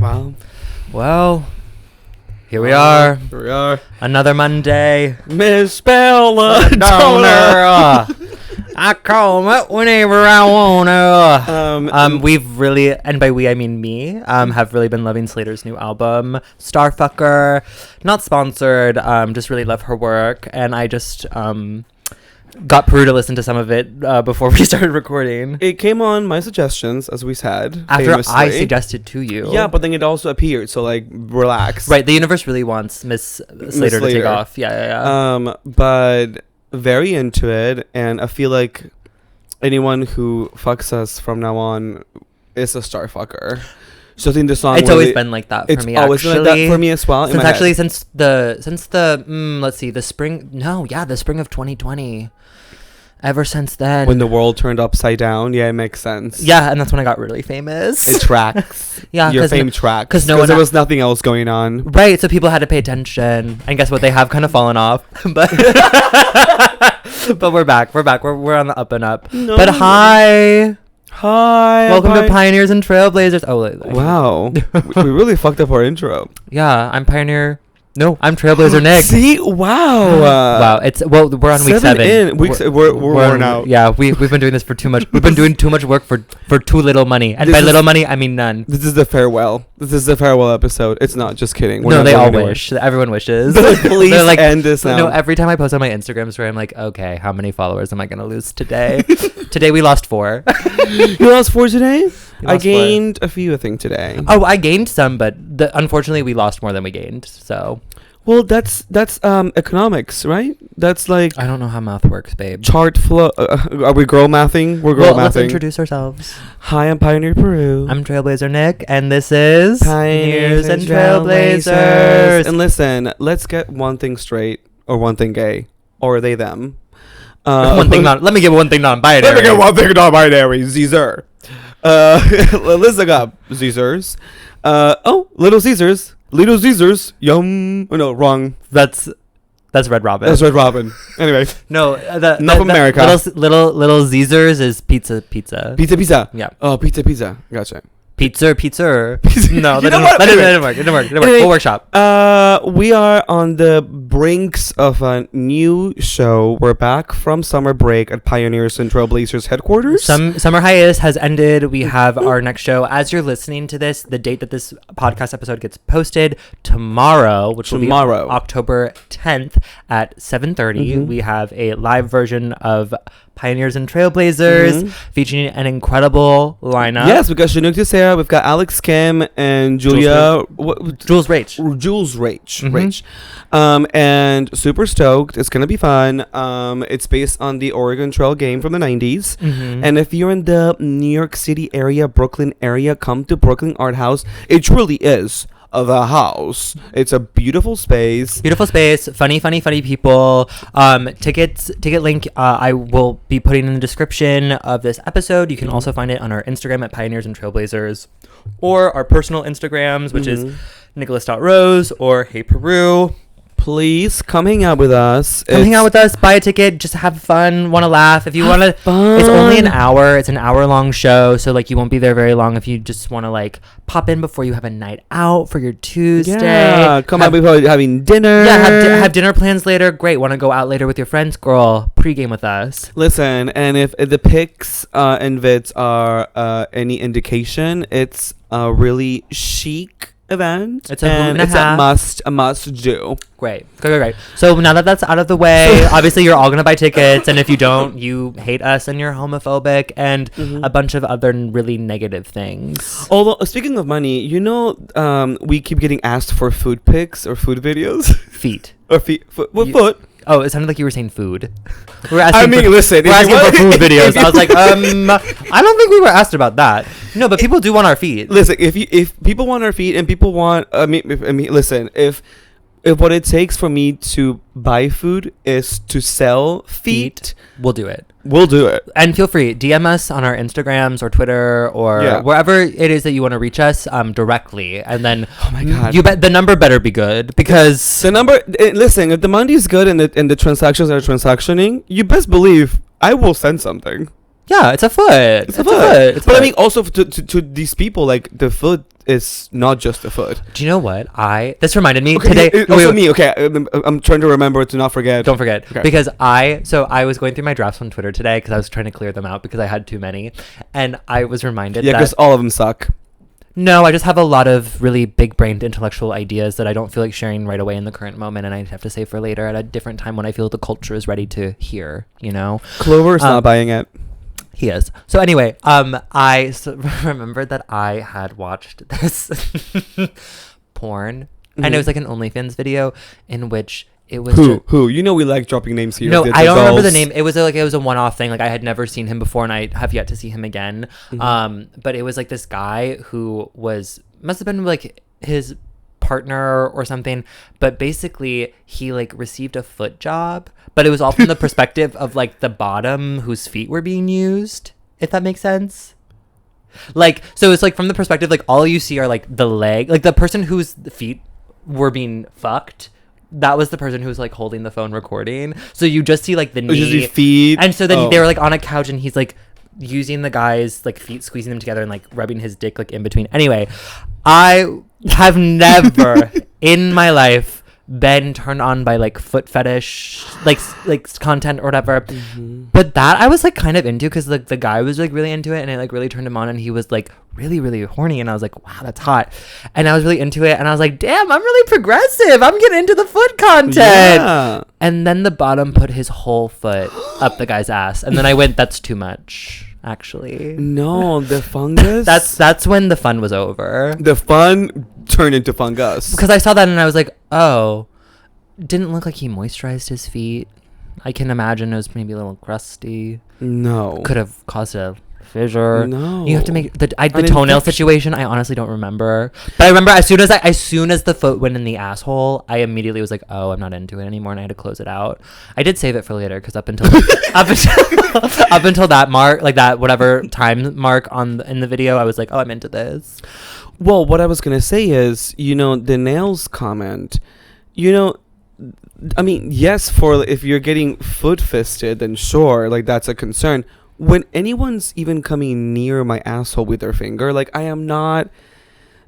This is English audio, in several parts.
Well, here we are. Here we are. Another Monday. Miss Bella Donor. I call it whenever I wanna. We've really, and by we I mean me, have really been loving Slater's new album, Starfucker. Not sponsored. Just really love her work, and I just got Peru to listen to some of it before we started recording. It came on my suggestions, as we said. After famously. I suggested to you. Yeah, but then it also appeared, so like, relax. Right, the universe really wants Miss Slater to take off. Yeah. But very into it, and I feel like anyone who fucks us from now on is a star fucker. So I think the song it's always been like that for me. It's always been like that for me as well. Since the let's see, the spring of 2020. Ever since then, when the world turned upside down, yeah, it makes sense. Yeah, and that's when I got really famous. It tracks. Yeah, your fame tracks because there was nothing else going on. Right, so people had to pay attention, and guess what? They have kind of fallen off, but but we're back. We're on the up and up. No. But hi, welcome to Pioneers and Trailblazers. Oh, wow, we really fucked up our intro. Yeah, I'm Pioneer. No, I'm Trailblazer Nick. See, wow, wow. We're on week 7. We're worn out. Yeah, we've been doing this for too much. We've been doing too much work for too little money, and by little money I mean none. This is the farewell. This is the farewell episode. It's not just kidding. No, they all wish. Everyone wishes. Please like, end this now. No, every time I post on my Instagram story, I'm like, okay, how many followers am I gonna lose today? Today we lost 4. You lost 4 today? I gained a few, I think, today. Oh, I gained some, but unfortunately we lost more than we gained. So. Well, that's economics, right? That's like, I don't know how math works, babe. Chart flow. Are we girl mathing? We're girl mathing. Let's introduce ourselves. Hi, I'm Pioneer Peru. I'm Trailblazer Nick, and this is Pioneers and Trailblazers. And listen, let's get one thing straight, or one thing gay, or are they them? Let me get one thing non-binary. Let me get one thing non-binary. Caesar. Let's look up Caesars. Little Caesars. Little Caesars, yum. Oh no, wrong. That's Red Robin. That's Red Robin. Anyway, no, not America. Little Caesars is pizza. Pizza. Yeah. Oh, pizza. Gotcha. Pizza. No, that didn't work. It didn't work. Anyway, full workshop. We are on the brinks of a new show. We're back from summer break at Pioneers and Trailblazers headquarters. Summer hiatus has ended. We have our next show. As you're listening to this, the date that this podcast episode gets posted, tomorrow, which will be October 10th at 7:30, we have a live version of Pioneers and Trailblazers, featuring an incredible lineup. Yes, we've got Chinook Sarah, we've got Alex Kim and Jules Rach. And super stoked. It's gonna be fun. It's based on the Oregon Trail game from the 90s. And if you're in the New York City area, Brooklyn area, come to Brooklyn Art House. It truly is the house. It's a beautiful space. Funny people. Ticket link I will be putting in the description of this episode. You can also find it on our Instagram at Pioneers and Trailblazers, or our personal Instagrams, which is Nicholas.Rose or Hey Peru. Please come hang out with us. Buy a ticket, just have fun, want to laugh. If you want to, it's only an hour. It's an hour-long show, so like you won't be there very long. If you just want to like pop in before you have a night out for your Tuesday. Yeah, come out before having dinner. Yeah, have dinner plans later. Great. Want to go out later with your friends? Girl, pregame with us. Listen, and if the pics and vids are any indication, it's a really chic event. It's a must do. Great. So now that that's out of the way, obviously you're all gonna buy tickets, and if you don't, you hate us and you're homophobic and a bunch of other really negative things. Although, speaking of money, we keep getting asked for food pics or food videos. Feet. Foot. Oh, it sounded like you were saying food. We're asking for food videos. I was like, I don't think we were asked about that. No, but people do want our feet. Listen, if people want our feet and people want, listen, if what it takes for me to buy food is to sell feet, we'll do it. And feel free, DM us on our Instagrams or Twitter or wherever it is that you want to reach us directly. And then, oh my God, you bet the number better be good, because the number. Listen, if the money is good and the transactions are transactioning, you best believe I will send something. Yeah, it's a foot. But I mean, also to these people, like the foot is not just a foot. Do you know what? This reminded me Okay, today. also me. Okay, I'm trying to remember to not forget. Don't forget. Okay. Because I was going through my drafts on Twitter today because I was trying to clear them out because I had too many. And I was reminded Yeah, because all of them suck. No, I just have a lot of really big-brained intellectual ideas that I don't feel like sharing right away in the current moment, and I have to save for later at a different time when I feel the culture is ready to hear, you know? Clover's not buying it. He is. So anyway, I remembered that I had watched this porn, and it was like an OnlyFans video in which it was who you know we like dropping names here. No, I don't remember the name. It was a one-off thing. Like I had never seen him before, and I have yet to see him again. But it was like this guy who must have been like his partner or something, but basically he like received a foot job, but it was all from the perspective of like the bottom whose feet were being used, if that makes sense. Like, so it's like from the perspective, like all you see are like the leg, like the person whose feet were being fucked, that was the person who was like holding the phone recording. So you just see like the knee, feet, and so then they were like on a couch, and he's like using the guy's like feet, squeezing them together and like rubbing his dick like in between. Anyway, I have never in my life been turned on by like foot fetish like content or whatever, but that I was like kind of into because like the guy was like really into it, and it like really turned him on, and he was like really horny, and I was like, wow, that's hot, and I was really into it, and I was like, damn, I'm really progressive, I'm getting into the foot content. Yeah. And then the bottom put his whole foot up the guy's ass, and then I went, that's too much. Actually, no, the fungus. that's when the fun was over. The fun turned into fungus because I saw that and I was like, oh, didn't look like he moisturized his feet. I can imagine it was maybe a little crusty. No, could have caused a fissure. No, you have to make the toenail situation. I honestly don't remember, but I remember as soon as the foot went in the asshole, I immediately was like, oh, I'm not into it anymore, and I had to close it out. I did save it for later because up until that mark, like that whatever time mark in the video, I was like, oh, I'm into this. Well, what I was gonna say is, you know, the nails comment, you know, I mean, yes, for if you're getting foot fisted, then sure, like that's a concern. When anyone's even coming near my asshole with their finger, like I am not.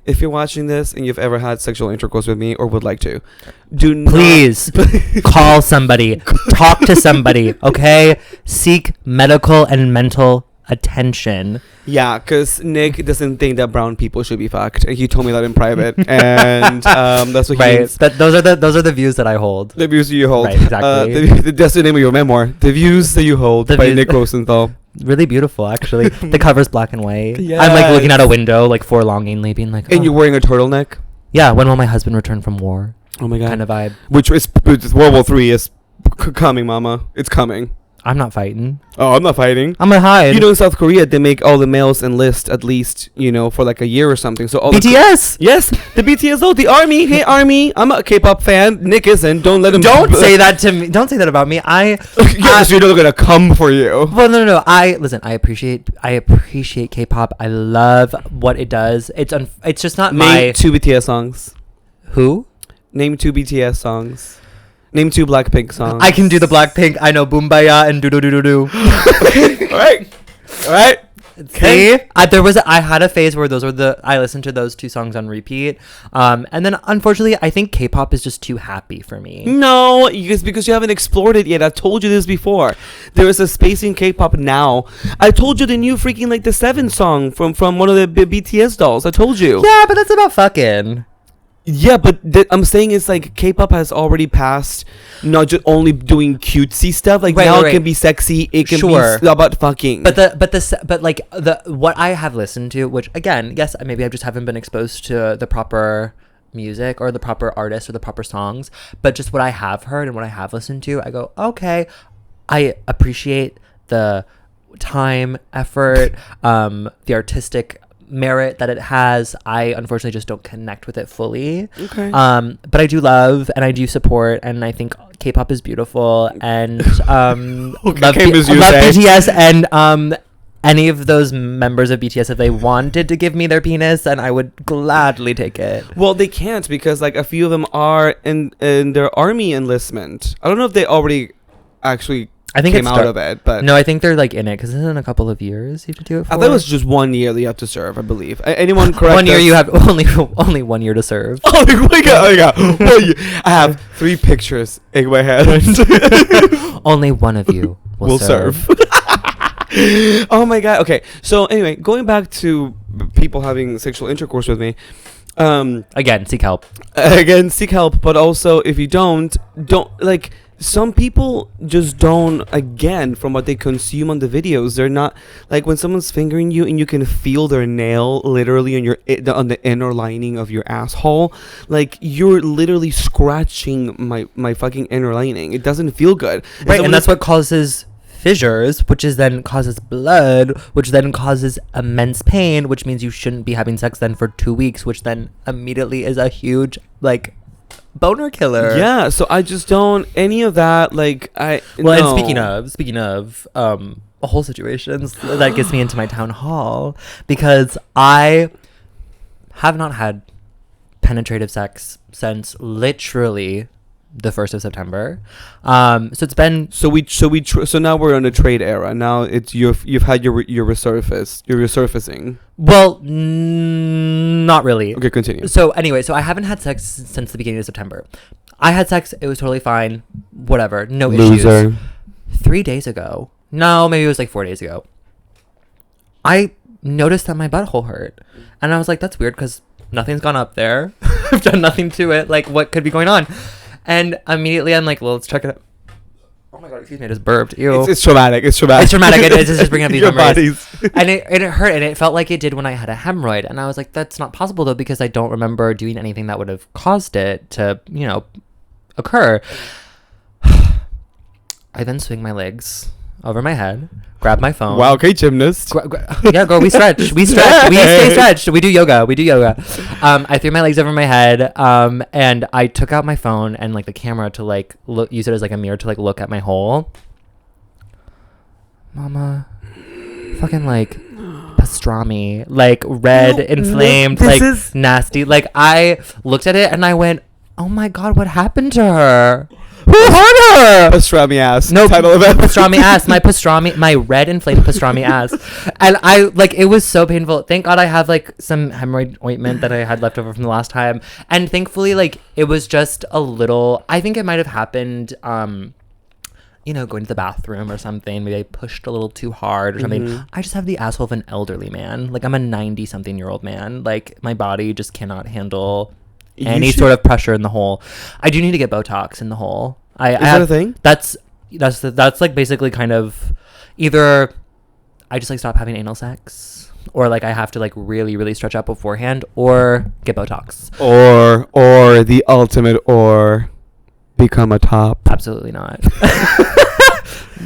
If you're watching this and you've ever had sexual intercourse with me or would like to, please call somebody, talk to somebody, okay? Seek medical and mental attention. Yeah, because Nick doesn't think that brown people should be fucked, and he told me that in private, and that's what he means. Those are the views that I hold. The views you hold, right? Exactly. That's the name of your memoir. The views that you hold by Nick Rosenthal. Really beautiful, actually. The cover's black and white. Yes. I'm like looking out a window, like forlongingly, being like, and you're wearing a turtleneck. Yeah, when will my husband return from war? Oh my god, kind of vibe. Which is World War III is coming, Mama. It's coming. I'm not fighting. Oh, I'm not fighting. I'm gonna hide. You know, in South Korea, they make all the males enlist at least, you know, for like a year or something. So all BTS. Yes, the BTS. Oh, the army. Hey, army. I'm a K-pop fan. Nick isn't. Don't let him. Don't say that to me. Don't say that about me. Yes, you're not gonna come for you. Well, no. I appreciate K-pop. I love what it does. It's just not Name 2 BTS songs. Who? Name 2 BTS songs. Name 2 Blackpink songs. I can do the Blackpink. I know Boombaya and Do. Okay. All right. See, I had a phase where I listened to those 2 songs on repeat, and then unfortunately I think K-pop is just too happy for me. No, because you haven't explored it yet. I've told you this before. There is a space in K-pop now. I told you the new freaking like the 7 song from one of the BTS dolls. I told you. Yeah, but that's about fucking. Yeah, but I'm saying it's like K-pop has already passed not just only doing cutesy stuff. Like now it can be sexy. It can be about fucking. But like what I have listened to, which again, yes, maybe I just haven't been exposed to the proper music or the proper artists or the proper songs. But just what I have heard and what I have listened to, I go, okay, I appreciate the time, effort, the artistic merit that it has. I unfortunately just don't connect with it fully. Okay. But I do love and I do support, and I think K-pop is beautiful, and love BTS, and any of those members of BTS, if they wanted to give me their penis, then I would gladly take it. Well, they can't because like a few of them are in their army enlistment. I don't know if they already actually I think came out of it. But no, I think they're like in it because it's in a couple of years you have to do it for. I thought it was just 1 year that you have to serve, I believe. Anyone correct? 1 year you have only 1 year to serve. Oh my god! I have 3 pictures in my head. Only one of you will serve. Oh my god. Okay. So anyway, going back to people having sexual intercourse with me. Again, seek help. Seek help. But also, if you don't like. Some people just don't, again, from what they consume on the videos, they're not, like, when someone's fingering you and you can feel their nail literally on the inner lining of your asshole, like, you're literally scratching my fucking inner lining. It doesn't feel good. Right, and that's what causes fissures, which is then causes blood, which then causes immense pain, which means you shouldn't be having sex then for 2 weeks, which then immediately is a huge, like, boner killer. Yeah, so I just don't any of that. Like and speaking of a whole situations that gets me into my town hall, because I have not had penetrative sex since literally the 1st of September. So it's been so now we're in a trade era. Now it's you've had your resurfacing. Well, not really. Okay, continue. So anyway, so I haven't had sex since the beginning of September. I had sex, it was totally fine, whatever, no issues. 3 days ago, no, maybe it was like 4 days ago, I noticed that my butthole hurt, and I was like, that's weird because nothing's gone up there. I've done nothing to it. Like, what could be going on? And immediately I'm like, well, let's check it out. Oh my god, excuse me, I just burped. Ew. It's traumatic. It's traumatic. It's just bringing up these memories. Bodies. And it hurt, and it felt like it did when I had a hemorrhoid. And I was like, that's not possible though, because I don't remember doing anything that would have caused it to, occur. I then swing my legs over my head, grab my phone. Wow, okay, gymnast. Yeah, girl, we stretch. We stay stretched. We do yoga. I threw my legs over my head, and I took out my phone and like the camera to like use it as like a mirror to like look at my hole. Mama, fucking like pastrami, like red, inflamed, like nasty. Like I looked at it and I went, oh my god, what happened to her? Who hurt her? Pastrami ass. No, title of it. Pastrami ass. My red inflamed pastrami ass. And I, like, it was so painful. Thank God I have, like, some hemorrhoid ointment that I had left over from the last time. And thankfully, like, it was just a little, I think it might have happened, going to the bathroom or something. Maybe I pushed a little too hard or something. Mm-hmm. I just have the asshole of an elderly man. Like, I'm a 90-something-year-old man. Like, my body just cannot handle any sort of pressure in the hole. I do need to get Botox in the hole. Is that a thing? That's like basically kind of either I just like stop having anal sex, or like I have to like really really stretch out beforehand, or get Botox, or the ultimate, or become a top. Absolutely not.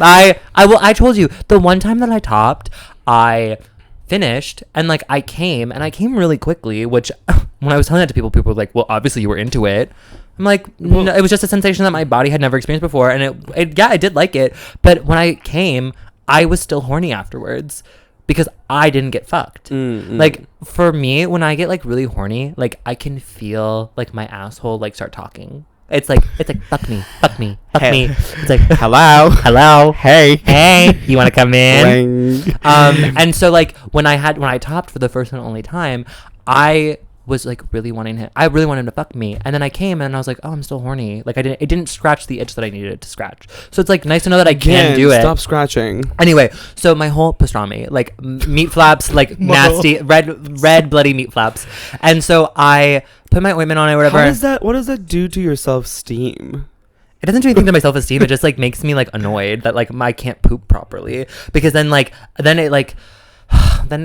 I told you the one time that I topped, I finished and like I came really quickly, which when I was telling that to people were like, well, obviously you were into it. I'm like, no, it was just a sensation that my body had never experienced before, and I did like it, but when I came, I was still horny afterwards because I didn't get fucked. Like for me, when I get like really horny, like I can feel like my asshole like start talking. It's like fuck me. It's like hello, hey, you want to come in? And so like when I topped for the first and only time, I was like really wanting him. I really wanted him to fuck me, and then I came and I was like, oh, I'm still horny. Like it didn't scratch the itch that I needed it to scratch. So it's like nice to know that I can do it. Stop scratching. Anyway, so my whole pastrami, like meat flaps, like nasty red bloody meat flaps, and so I put my ointment on it, or whatever. What does that do to your self-esteem? It doesn't do anything to my self-esteem. It just like makes me like annoyed that like I can't poop properly, because then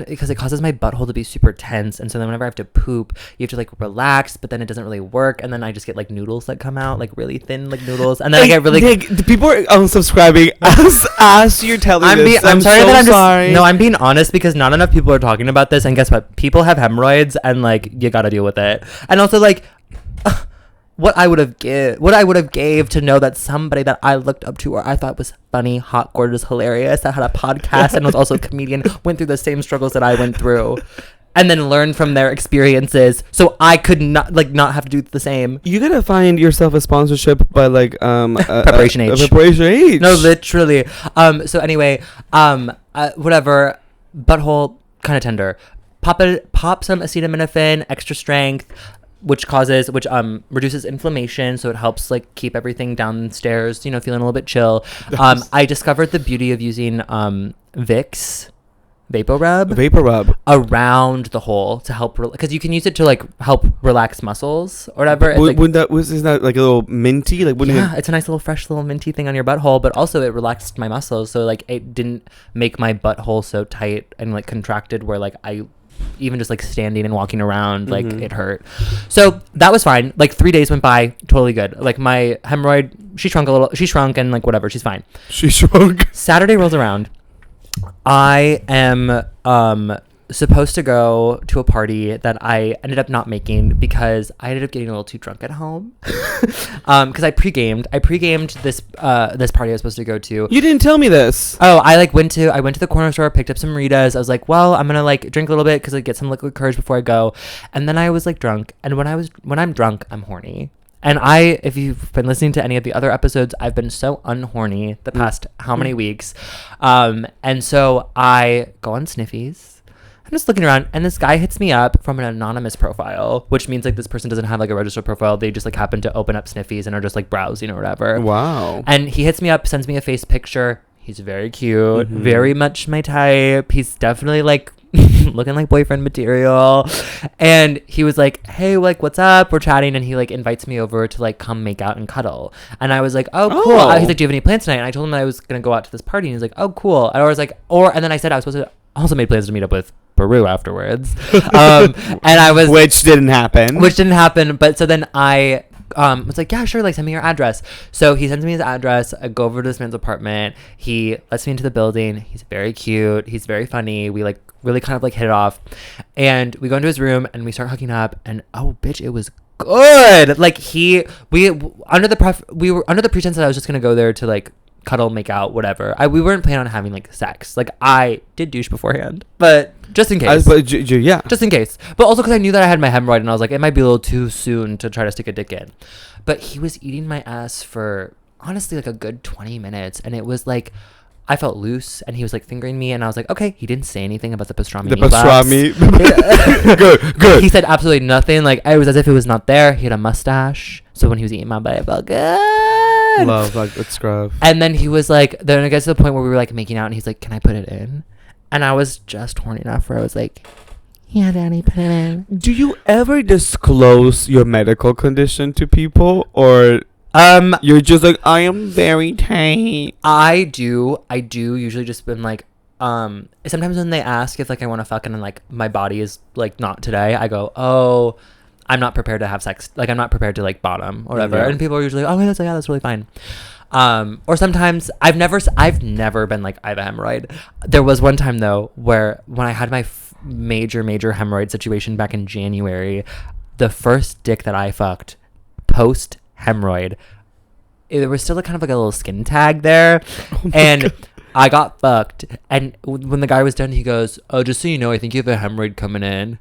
because it causes my butthole to be super tense, and so then whenever I have to poop, you have to like relax, but then it doesn't really work, and then I just get like noodles that come out, like really thin like noodles, and then I get really the people are unsubscribing as you're telling this. I'm sorry. No, I'm being honest, because not enough people are talking about this, and guess what? People have hemorrhoids, and like you gotta deal with it. And also like what I would have gave to know that somebody that I looked up to or I thought was funny, hot, gorgeous, hilarious, that had a podcast and was also a comedian, went through the same struggles that I went through. and then learn from their experiences, so I could not have to do the same. You gotta find yourself a sponsorship by like Preparation H. Preparation H. No, literally. So anyway, whatever. Butthole kind of tender. Pop some acetaminophen, extra strength, which reduces inflammation, so it helps like keep everything downstairs, feeling a little bit chill. I discovered the beauty of using Vicks Vapor Rub around the hole to help, because you can use it to like help relax muscles or whatever. Isn't that like a little minty? Like, it's a nice little fresh little minty thing on your butthole, but also it relaxed my muscles, so like it didn't make my butthole so tight and like contracted where like I even just like standing and walking around like it hurt. So that was fine. Like 3 days went by, totally good. Like my hemorrhoid, she shrunk and like whatever, she's fine. She shrunk. Saturday rolls around. I am supposed to go to a party that I ended up not making because I ended up getting a little too drunk at home. Because I pre-gamed this party I was supposed to go to. You didn't tell me this. Oh, I went to the corner store, picked up some Ritas. I was like, well, I'm gonna like drink a little bit because I get some liquid courage before I go. And then I was like drunk, and when I'm drunk, I'm horny. And if you've been listening to any of the other episodes, I've been so unhorny the past how many weeks. And so I go on Sniffies. I'm just looking around, and this guy hits me up from an anonymous profile, which means like this person doesn't have like a registered profile. They just like happen to open up Sniffies and are just like browsing or whatever. Wow. And he hits me up, sends me a face picture. He's very cute, very much my type. He's definitely like looking like boyfriend material. And he was like, hey, like, what's up? We're chatting. And he like invites me over to like come make out and cuddle. And I was like, oh, cool. He's like, do you have any plans tonight? And I told him that I was going to go out to this party. And he's like, oh, cool. And I was like, and then I said I was supposed to also made plans to meet up with Peru afterwards. And which didn't happen. But so then I was like, yeah, sure, like send me your address. So he sends me his address. I go over to this man's apartment. He lets me into the building. He's very cute. He's very funny. We like really kind of like hit it off, and we go into his room and we start hooking up, and oh bitch, it was good. Like we were under the pretense that I was just gonna go there to like cuddle, make out, whatever. We weren't planning on having like sex. Like I did douche beforehand, but just in case. Just in case. But also because I knew that I had my hemorrhoid, and I was like, it might be a little too soon to try to stick a dick in. But he was eating my ass for honestly like a good 20 minutes, and it was like I felt loose, and he was like fingering me, and I was like, okay. He didn't say anything about the pastrami. Good. He said absolutely nothing. Like it was as if it was not there. He had a mustache, so when he was eating my butt, it felt good. Love, like it's scruff. And then he was like, then it gets to the point where we were like making out, and he's like, can I put it in? And I was just horny enough where I was like, yeah, daddy, put it in. Do you ever disclose your medical condition to people, or you're just like, I am very tight? I do usually just been like, sometimes when they ask if like I want to fuck and like my body is like not today, I go, oh, I'm not prepared to have sex. Like I'm not prepared to like bottom or whatever. Yeah. And people are usually like, oh, that's really fine. Or sometimes I've never been like, I have a hemorrhoid. There was one time though where when I had my major hemorrhoid situation back in January, the first dick that I fucked post hemorrhoid, there was still a kind of like a little skin tag there. And God. I got fucked, and when the guy was done, he goes, oh, just so you know, I think you have a hemorrhoid coming in.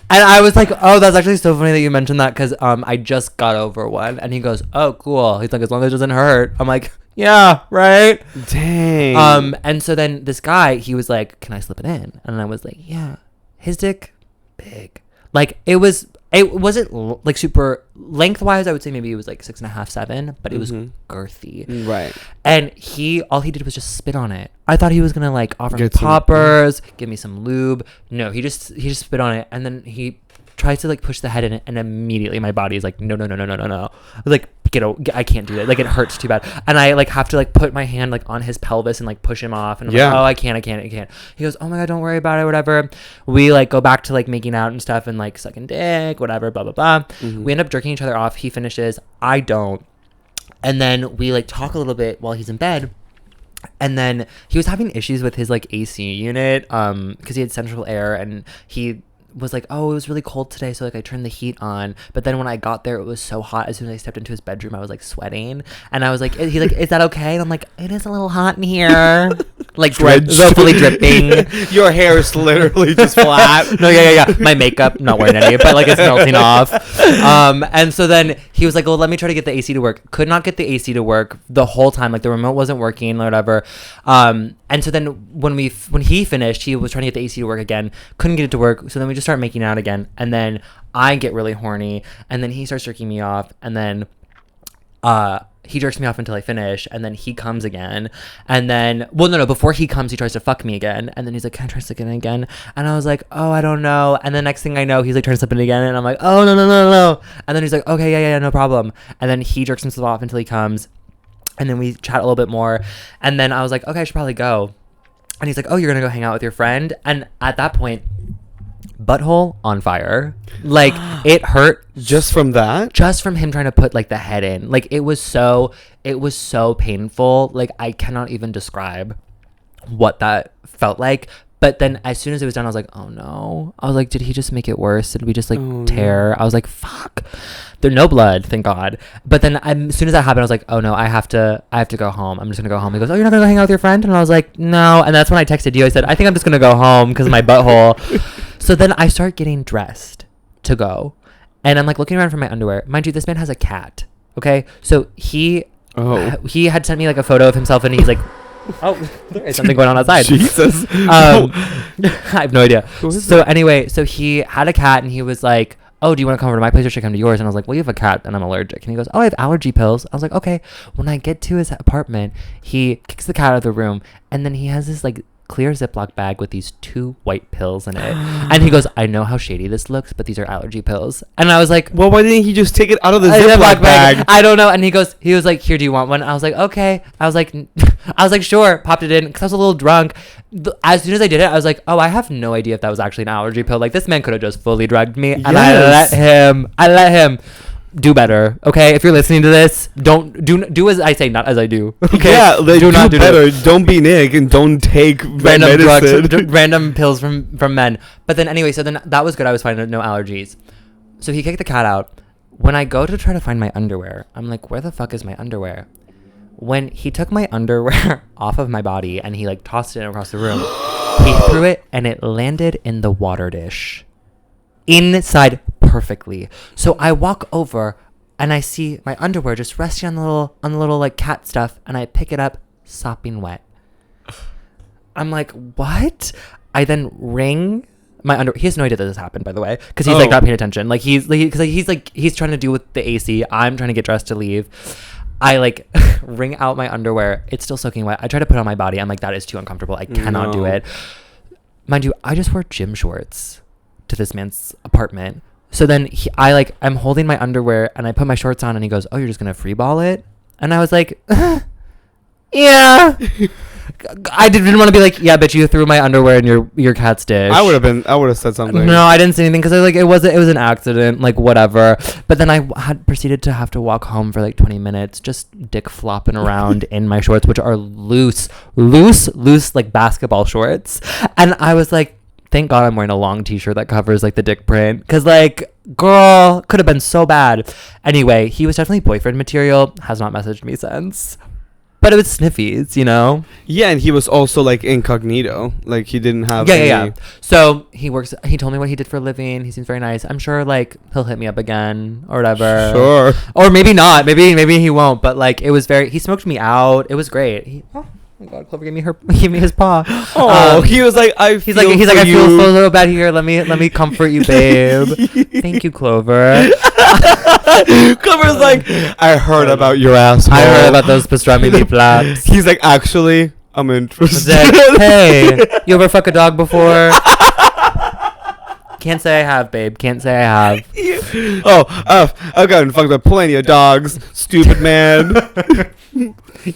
And I was like, oh, that's actually so funny that you mentioned that, because I just got over one. And he goes, oh, cool. He's like, as long as it doesn't hurt. I'm like, yeah, right? Dang. And so then this guy, he was like, can I slip it in? And I was like, yeah. His dick, big. Like, it wasn't like super lengthwise. I would say maybe it was like 6.5, 7, but it was girthy. Right. And all he did was just spit on it. I thought he was gonna like offer me poppers, give me some lube. No, he just spit on it, and then he tries to like push the head in it, and immediately my body is like, no. Like, I can't do it. Like, it hurts too bad. And I like have to like put my hand like on his pelvis and like push him off. And I'm like, oh, I can't. He goes, oh my God, don't worry about it, whatever. We like go back to like making out and stuff and like sucking dick, whatever, blah, blah, blah. We end up jerking each other off. He finishes. I don't. And then we like talk a little bit while he's in bed. And then he was having issues with his like AC unit because he had central air, and was like, oh, it was really cold today, so like I turned the heat on. But then when I got there, it was so hot. As soon as I stepped into his bedroom, I was like sweating, and I was like, he's like, is that okay? And I'm like, it is a little hot in here, like fully dripping. Your hair is literally just flat. No, yeah. My makeup, not wearing any, but like it's melting off. And so then he was like, well, let me try to get the AC to work. Could not get the AC to work the whole time. Like the remote wasn't working or whatever. And so then when he finished, he was trying to get the AC to work again, couldn't get it to work. So then we just start making out again, and then I get really horny, and then he starts jerking me off, and then he jerks me off until I finish, and then he comes again, and then before he comes, he tries to fuck me again, and then he's like, can I try something again? And I was like, oh, I don't know. And the next thing I know, he's like trying something again, and I'm like, oh, no. And then he's like, okay, yeah, no problem. And then he jerks himself off until he comes, and then we chat a little bit more, and then I was like, okay, I should probably go. And he's like, oh, you're gonna go hang out with your friend? And at that point, butthole on fire. Like, it hurt Just from that? just from him trying to put like the head in. Like, it was so painful. Like, I cannot even describe what that felt like. But then as soon as it was done, I was like, oh no. I was like, did he just make it worse? Did we just like tear? I was like, fuck. There's no blood, thank God. But then as soon as that happened, I was like, oh no, I have to go home. I'm just gonna go home. He goes, oh, you're not gonna go hang out with your friend? And I was like, no. And that's when I texted you. I said, I think I'm just gonna go home because of my butthole. So then I start getting dressed to go, and I'm like looking around for my underwear. Mind you, this man has a cat. Okay, so he had sent me like a photo of himself, and he's like, oh, there is something going on outside. Jesus. I have no idea. So anyway, so he had a cat, and he was like, oh, do you want to come over to my place or should I come to yours? And I was like, well, you have a cat and I'm allergic. And he goes, oh, I have allergy pills. I was like, okay. When I get to his apartment, he kicks the cat out of the room, and then he has this like clear Ziploc bag with these 2 white pills in it. And he goes, I know how shady this looks, but these are allergy pills. And I was like, well, why didn't he just take it out of the Ziploc bag? I don't know. And he was like, here, do you want one? I was like, okay. I was like, sure. Popped it in because I was a little drunk. As soon as I did it, I was like, oh, I have no idea if that was actually an allergy pill. Like, this man could have just fully drugged me. And I let him do better. Okay, if you're listening to this, do as I say, not as I do. Okay, yeah, do better. Don't be Nick and don't take random drugs, random pills from men. But then anyway, so then that was good. I was fine, no allergies. So he kicked the cat out. When I go to try to find my underwear, I'm like, where the fuck is my underwear? When he took my underwear off of my body and he like tossed it across the room, he threw it and it landed in the water dish inside perfectly. So I walk over and I see my underwear just resting on the little like cat stuff, and I pick it up, sopping wet. I'm like, what? I then ring my underwear. He has no idea that this happened, by the way, because he's like not paying attention. Like he's trying to deal with the AC. I'm trying to get dressed to leave. I like wring out my underwear. It's still soaking wet. I try to put it on my body. I'm like, that is too uncomfortable. I cannot do it. Mind you, I just wore gym shorts to this man's apartment. So then I'm holding my underwear and I put my shorts on, and he goes, oh, you're just gonna free ball it? And I was like, yeah. I didn't want to be like, yeah, bitch, you threw my underwear in your cat's dish. I would have said something. No, I didn't say anything because I was like, it was an accident, like whatever. But then I had proceeded to have to walk home for like 20 minutes, just dick flopping around in my shorts, which are loose like basketball shorts. And I was like, thank God I'm wearing a long t-shirt that covers like the dick print, because like, girl, could have been so bad. Anyway, he was definitely boyfriend material. Has not messaged me since. But it was sniffies, you know? Yeah, and he was also like incognito. Like he didn't have Yeah. So he told me what he did for a living. He seems very nice. I'm sure like he'll hit me up again or whatever. Sure. Or maybe not. Maybe he won't. But like he smoked me out. It was great. Oh my God, Clover gave me his paw. Oh, he was like, I feel so little bad here. Let me comfort you, babe. Thank you, Clover. Clover's like, I heard about your asshole. I heard about those pastrami meat flaps. He's like, actually, I'm interested. Like, hey, you ever fuck a dog before? Can't say I have, babe. Can't say I have. I've gotten fucked up plenty of dogs. Stupid man.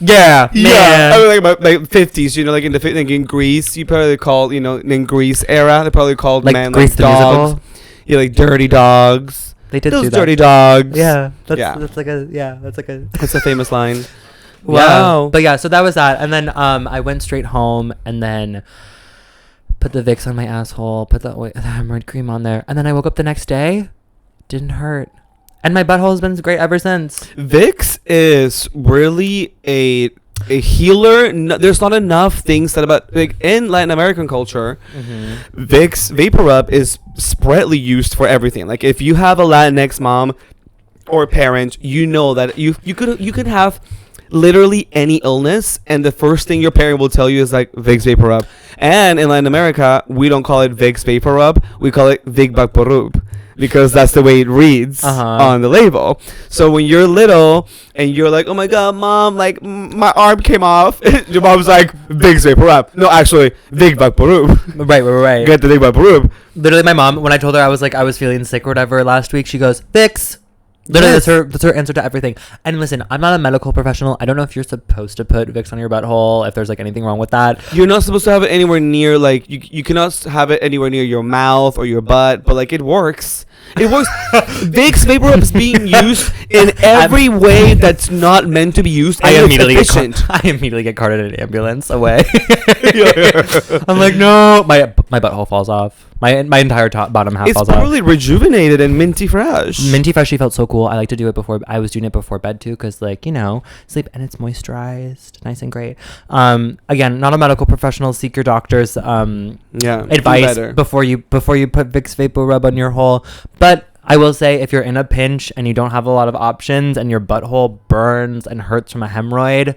Yeah, man. I mean, like my 50s, you know, like in Greece, you probably call, you know, in Greece era, they probably called like man Grease like the dogs. Musical? Yeah, like dirty dogs. They did those do that. dirty dogs. Yeah, that's like a That's a famous line. Wow. Yeah. But yeah, so that was that, and then I went straight home, and then put the Vicks on my asshole, put the hemorrhoid cream on there, and then I woke up the next day, didn't hurt. And my butthole has been great ever since. Vicks is really a healer. There's not enough things that about, like, in Latin American culture, Vicks Vapor Rub is spreadly used for everything. Like, if you have a Latinx mom or parent, you know that you could have literally any illness, and the first thing your parent will tell you is like Vicks Vapor Rub. And in Latin America, we don't call it Vicks Vapor Rub, we call it Vick Vapor Rub, because that's the way it reads on the label. So when you're little and you're like, oh my god, mom, like my arm came off, your mom's like, Vicks Vapor Rub. No, actually, Vick Vapor Rub. Right. Get the Vick Vapor Rub. Literally, my mom, when I told her I was feeling sick or whatever last week, she goes, Vicks. Literally, Yes. that's her answer to everything. And listen, I'm not a medical professional. I don't know if you're supposed to put Vicks on your butthole, if there's like anything wrong with that. You're not supposed to have it anywhere near, like, you cannot have it anywhere near your mouth or your butt, but like it works. It works. Vicks Vapor Rub is being used in every way that's not meant to be used. And I it's immediately efficient. get carted in an ambulance away. I'm like, no, my butthole falls off. My entire bottom half It's falls off. probably rejuvenated and minty fresh. Minty freshly felt so cool. I like to do it before. I was doing it before bed too, because like, you know, sleep, and it's moisturized, nice and great. Again, not a medical professional. Seek your doctor's advice before you put Vicks Vapor Rub on your hole. But I will say, if you're in a pinch and you don't have a lot of options and your butthole burns and hurts from a hemorrhoid,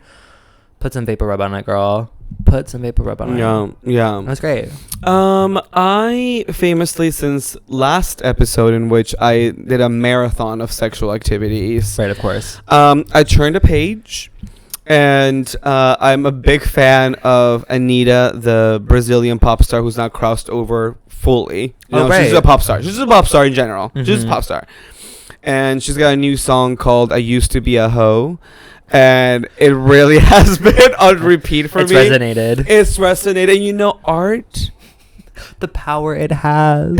put some Vapor Rub on it, girl. Put some Vapor Rub on it. Yeah. That's great. I famously, since last episode in which I did a marathon of sexual activities, Right, of course. I turned a page, and I'm a big fan of Anitta, the Brazilian pop star who's not crossed over fully. Right. She's a pop star. She's a pop star in general. She's a pop star. And she's got a new song called I Used to Be a Hoe. And it really has been on repeat for me. It's resonated. It's resonated. You know, art, The power it has.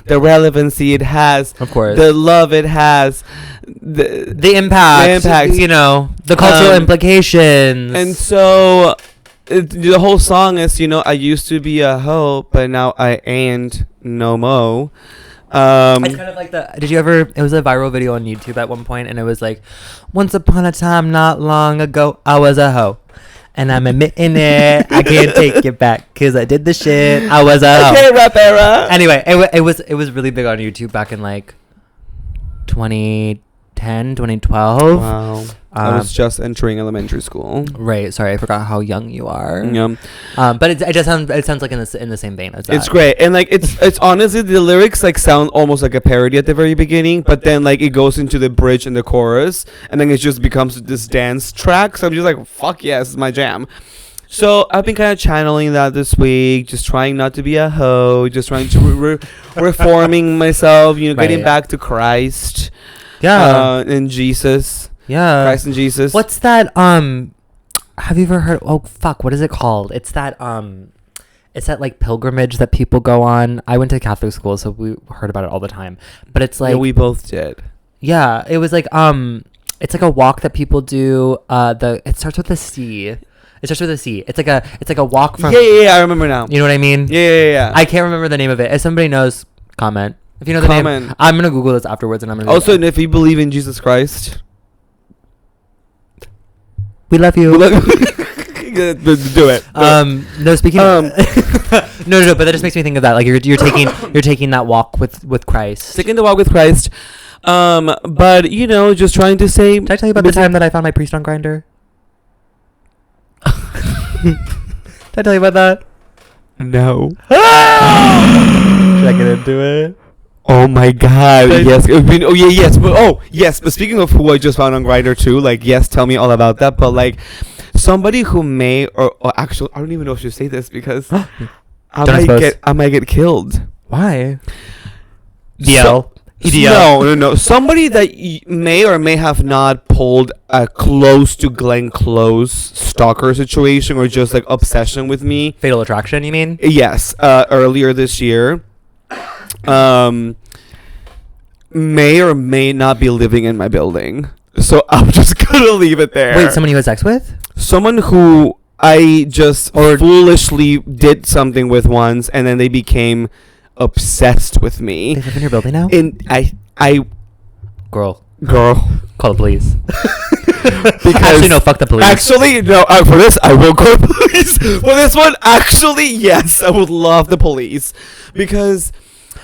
the relevancy it has, Of course. the love it has, The impact. You know, the cultural implications. and so the whole song is, you know, I used to be a hoe, but now I ain't no mo. It's kind of like did you ever, it was a viral video on YouTube at one point, and it was like, once upon a time not long ago, I was a hoe, and I'm admitting it. I can't take it back, because I did the shit. I was a hoe. Okay, rap era. Anyway, it was really big on YouTube back in like 2010, 2012. Wow. I was just entering elementary school. Right. Sorry, I forgot how young you are. Yeah. But it sounds like in the same vein as that. It's great. And like it's honestly, the lyrics like sound almost like a parody at the very beginning, but then like it goes into the bridge and the chorus, and then it just becomes this dance track. So I'm just like, fuck yes, it's my jam. So I've been kind of channeling that this week, just trying not to be a hoe, just trying to reforming myself, you know, getting back to Christ. Yeah. And Jesus. Yeah. Christ and Jesus. What's that? Have you ever heard? Oh fuck! What is it called? It's that like pilgrimage that people go on. I went to Catholic school, so we heard about it all the time. But it's like, yeah, we both did. Yeah, it was like it's like a walk that people do. It starts with a C. It's like a walk from. Yeah. I remember now. You know what I mean? Yeah. I can't remember the name of it. If somebody knows, comment. If you know the name, I'm gonna Google this afterwards, and I'm gonna. Also, if you believe in Jesus Christ, we love you. do it. No, speaking of no, but that just makes me think of that. Like you're taking that walk with Christ. Taking the walk with Christ. But you know, just trying to say. Did I tell you about the time that I found my priest on Grindr? Did I tell you about that? No. Should I get into it? Oh my God! Yes. Yes. But speaking of who I just found on Grindr too, like, yes, tell me all about that. But like, somebody who may or actually, I don't even know if I should say this because I might get killed. Why? DL. No. Somebody that may or may have not pulled a close to Glenn Close stalker situation or just like obsession with me. Fatal Attraction, you mean? Yes. Earlier this year. May or may not be living in my building. So I'm just gonna leave it there. Wait, someone you had sex with? Someone who I just foolishly did something with once, and then they became obsessed with me. They live in your building now? And I Girl. Call the police. Because actually, no, fuck the police. Actually, no, for this, I will call the police. For this one, actually, yes, I would love the police. Because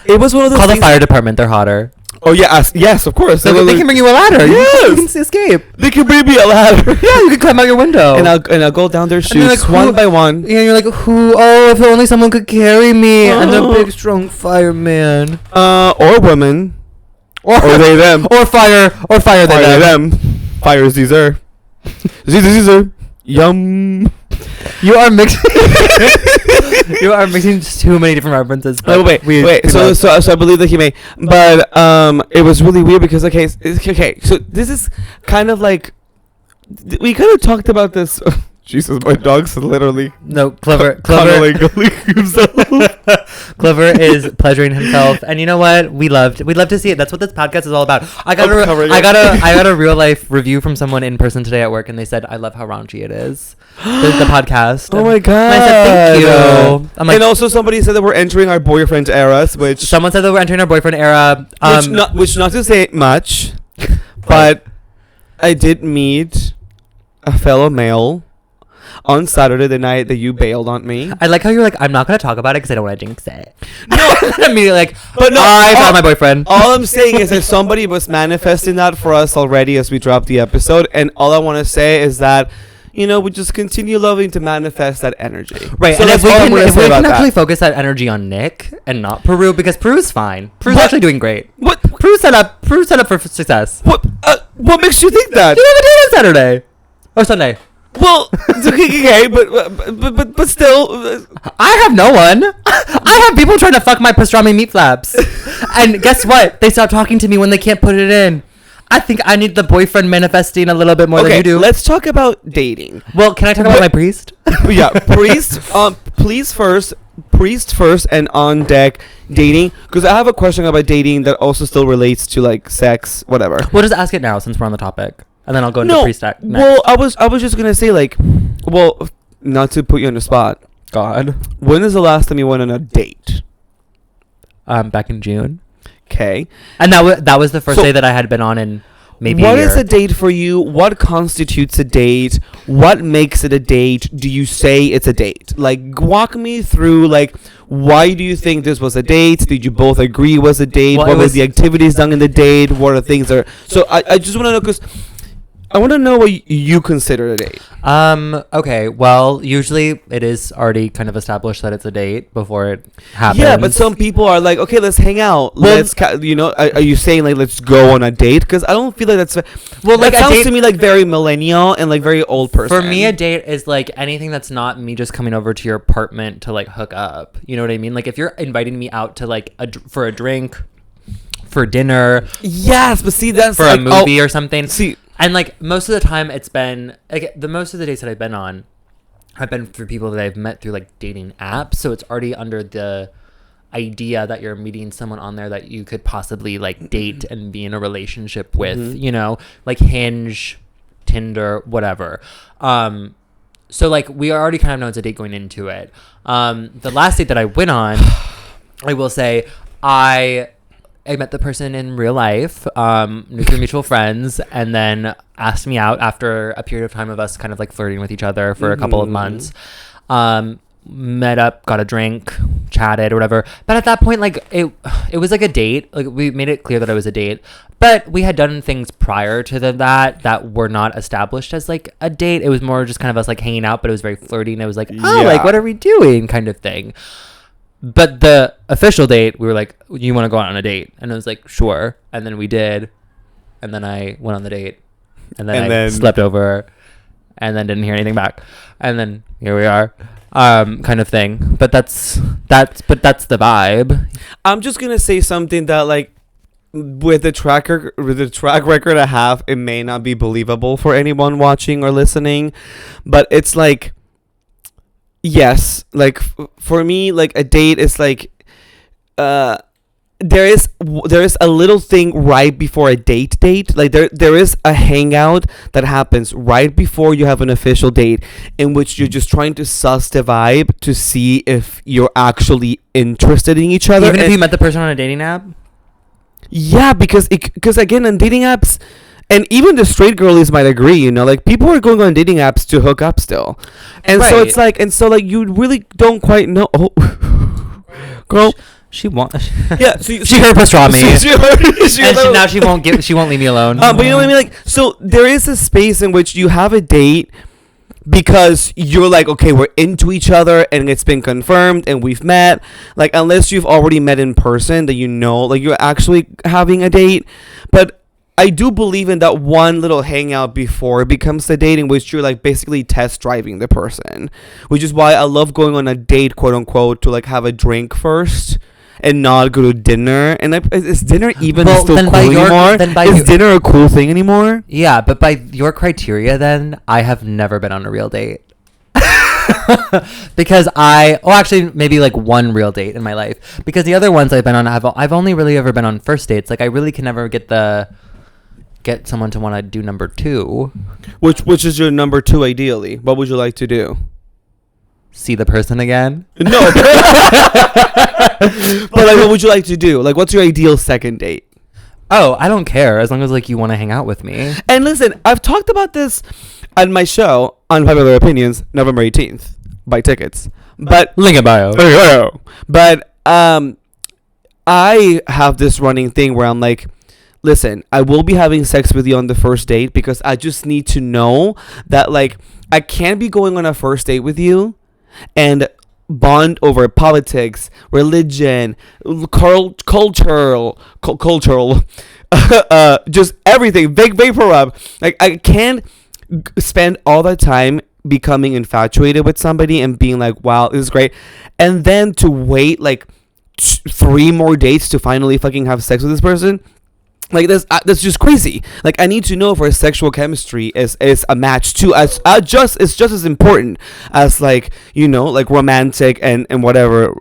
it was one of those Call the things. fire department, they're hotter. Oh, yeah, yes, of course. So they can bring you a ladder. Yes. You can escape. They can bring me a ladder. Yeah, you can climb out your window. And I'll go down their chutes like, one by one. Yeah, you're like, who? Oh, if only someone could carry me. And the big, strong fireman. Or women. Or they, them. Or fire they, them. Fire is Caesar. Caesar. Yum. You are mixing. You are mixing too many different references. Oh wait. So I believe that he may, but it was really weird because okay. So this is kind of like we kind of talked about this. Jesus, my dog's literally Clever. Clever is pleasuring himself, and you know what? We'd love to see it. That's what this podcast is all about. I got a real life review from someone in person today at work, and they said, "I love how raunchy it is." the podcast. Oh my god! And I said, "Thank you." I'm like, and also somebody said that we're entering our boyfriend eras, which someone said that we're entering our boyfriend era. Which not to say much, but I did meet a fellow male on Saturday, the night that you bailed on me. I like how you're like, I'm not going to talk about it because I don't want to jinx it. No, immediately like, but no, I found my boyfriend. All I'm saying is that somebody was manifesting that for us already as we dropped the episode, and all I want to say is that, you know, we just continue loving to manifest that energy. Right, so and that's if we can actually that. focus that energy on Nick and not Peru, because Peru's fine. Peru's actually doing great. What? Peru's set up for success. What makes you think that? You have a date on Saturday. Or Sunday. Well, okay, but still, I have no one. I have people trying to fuck my pastrami meat flaps, and guess what? They stop talking to me when they can't put it in. I think I need the boyfriend manifesting a little bit more than you do. Let's talk about dating. Well, can I talk about my priest? Yeah, priest. Priest first, and on deck dating. Because I have a question about dating that also still relates to like sex, whatever. We'll just ask it now since we're on the topic. And then I'll go into priest next. Well, I was just gonna say like, well, not to put you on the spot. God. When is the last time you went on a date? Back in June. Okay. And that was the first day that I had been on in maybe a year. What is a date for you? What constitutes a date? What makes it a date? Do you say it's a date? Like, walk me through, like, why do you think this was a date? Did you both agree it was a date? What was the activities done in the date? What are things are... So I just want to know, because I want to know what you consider a date. Okay. Well, usually it is already kind of established that it's a date before it happens. Yeah, but some people are like, okay, let's hang out. Well, are you saying like let's go on a date? Because I don't feel like that's. Well, like, that sounds to me like very millennial and like very old person. For me, a date is like anything that's not me just coming over to your apartment to like hook up. You know what I mean? Like if you're inviting me out to like for a drink, for dinner. Yes, but see, that's for like, a movie or something. See. And most of the time it's been like most of the dates that I've been on have been for people that I've met through like dating apps, so it's already under the idea that you're meeting someone on there that you could possibly like date and be in a relationship with, you know, like Hinge, Tinder, whatever. So like we already kind of know it's a date going into it. The last date that I went on, I will say I met the person in real life, knew through mutual friends, and then asked me out after a period of time of us kind of like flirting with each other for a couple of months. Met up, got a drink, chatted or whatever. But at that point, like it was like a date. Like we made it clear that it was a date. But we had done things prior to that were not established as like a date. It was more just kind of us like hanging out, but it was very flirty. And it was like, like, what are we doing kind of thing. But the official date, we were like, you want to go out on a date? And I was like, sure. And then we did. And then I went on the date. And then I slept over. And then didn't hear anything back. And then here we are. Kind of thing. But that's the vibe. I'm just going to say something that like with the track record I have, it may not be believable for anyone watching or listening. But it's like, yes, like for me, like a date is like there is a little thing right before a date. Like there is a hangout that happens right before you have an official date, in which you're just trying to suss the vibe to see if you're actually interested in each other. Even if you met the person on a dating app? Yeah, because again, on dating apps, and even the straight girlies might agree, you know, like people are going on dating apps to hook up still, and so it's like, you really don't quite know. Oh, girl, she won't. Yeah, she heard pastrami, and now she won't leave me alone. But you know what I mean? Like, so there is a space in which you have a date because you're like, okay, we're into each other and it's been confirmed and we've met. Like, unless you've already met in person, that you know, like, you're actually having a date. But I do believe in that one little hangout before it becomes a date, in which you're like basically test driving the person, which is why I love going on a date, quote unquote, to like have a drink first and not go to dinner. And is dinner even still cool anymore? Is dinner a cool thing anymore? Yeah, but by your criteria, then I have never been on a real date. Because actually maybe like one real date in my life, because the other ones I've been on, I've only really ever been on first dates. Like, I really can never get someone to want to do number two. Which is your number two ideally? What would you like to do? See the person again? No. But like, what would you like to do? Like, what's your ideal second date? Oh, I don't care, as long as like you want to hang out with me. And listen, I've talked about this on my show, Unpopular Opinions, November 18th. Buy tickets. But link in bio. But I have this running thing where I'm like, listen, I will be having sex with you on the first date, because I just need to know that, like, I can't be going on a first date with you and bond over politics, religion, cultural, just everything. Vicks Vapor Rub. Like, I can't spend all that time becoming infatuated with somebody and being like, wow, this is great, and then to wait like 3 more dates to finally fucking have sex with this person. Like, that's just crazy. Like, I need to know if our sexual chemistry is a match too. It's just as important as, like, you know, like romantic and whatever.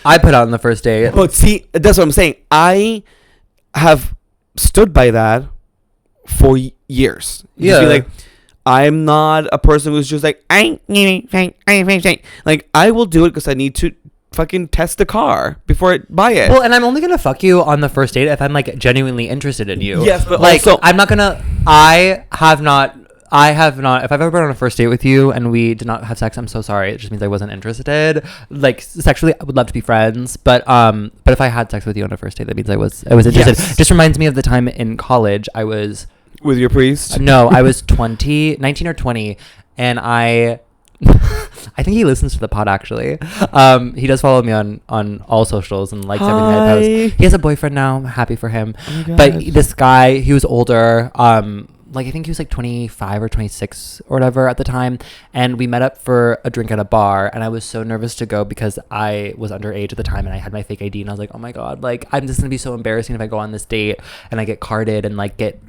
I put out on the first date. But see, that's what I'm saying. I have stood by that for years. Yeah. Just be like, I'm not a person who's just like, like, I will do it because I need to fucking test the car before I buy it. Well, and I'm only gonna fuck you on the first date if I'm like genuinely interested in you. Yes, but like, also, I'm not gonna. I have not. If I've ever been on a first date with you and we did not have sex, I'm so sorry. It just means I wasn't interested. Like, sexually, I would love to be friends, but if I had sex with you on a first date, that means I was interested. Yes. Just reminds me of the time in college I was with your priest. No, I was 19 or 20, and I think he listens to the pod, actually. He does follow me on all socials and likes everything I post. He has a boyfriend now. I'm happy for him. Oh, but this guy, he was older. Like, I think he was like 25 or 26 or whatever at the time, and we met up for a drink at a bar, and I was so nervous to go because I was underage at the time and I had my fake ID, and I was like, oh my god, like, I'm just gonna be so embarrassing if I go on this date and I get carded and like get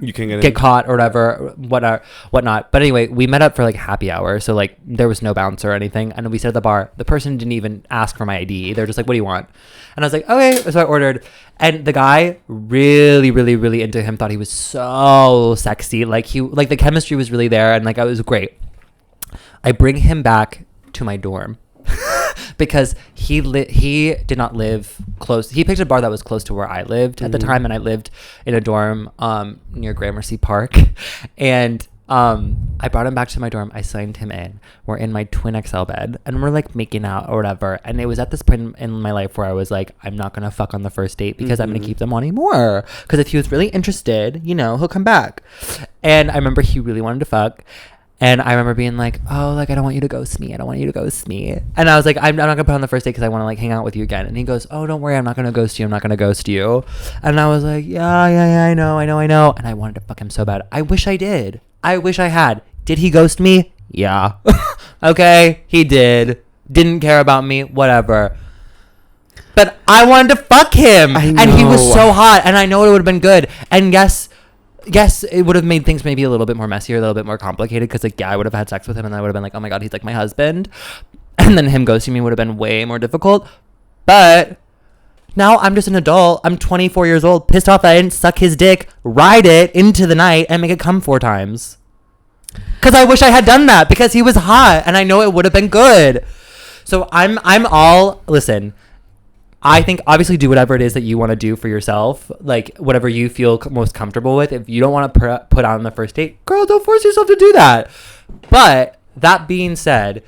caught or whatever, whatnot. But anyway, we met up for like happy hour, so like there was no bouncer or anything, and we sat at the bar. The person didn't even ask for my ID. They were just like, what do you want? And I was like, okay. So I ordered, and the guy, really, really, really into him, thought he was so sexy. Like, the chemistry was really there, and like, I was great. I bring him back to my dorm because he did not live close. He picked a bar that was close to where I lived at the time, and I lived in a dorm near Gramercy Park, and I brought him back to my dorm. I signed him in. We're in my twin XL bed, and we're like making out or whatever. And it was at this point in my life where I was like, I'm not gonna fuck on the first date because I'm gonna keep them wanting more. Because if he was really interested, you know, he'll come back. And I remember he really wanted to fuck. And I remember being like, oh, like, I don't want you to ghost me. I don't want you to ghost me. And I was like, I'm not gonna put on the first date because I want to like hang out with you again. And he goes, oh, don't worry, I'm not gonna ghost you. I'm not gonna ghost you. And I was like, yeah, I know. And I wanted to fuck him so bad. I wish I did. I wish I had. Did he ghost me? Yeah. Okay, he did. Didn't care about me, whatever. But I wanted to fuck him. And he was so hot, and I know it would have been good. And yes, it would have made things maybe a little bit more messier, a little bit more complicated, because like, yeah, I would have had sex with him and I would have been like, oh my god, he's like my husband. And then him ghosting me would have been way more difficult. But Now I'm just an adult. I'm 24 years old, pissed off that I didn't suck his dick, ride it into the night, and make it come 4 times. Because I wish I had done that, because he was hot, and I know it would have been good. So I'm all, listen, I think obviously do whatever it is that you want to do for yourself, like whatever you feel most comfortable with. If you don't want to put on the first date, girl, don't force yourself to do that. But that being said,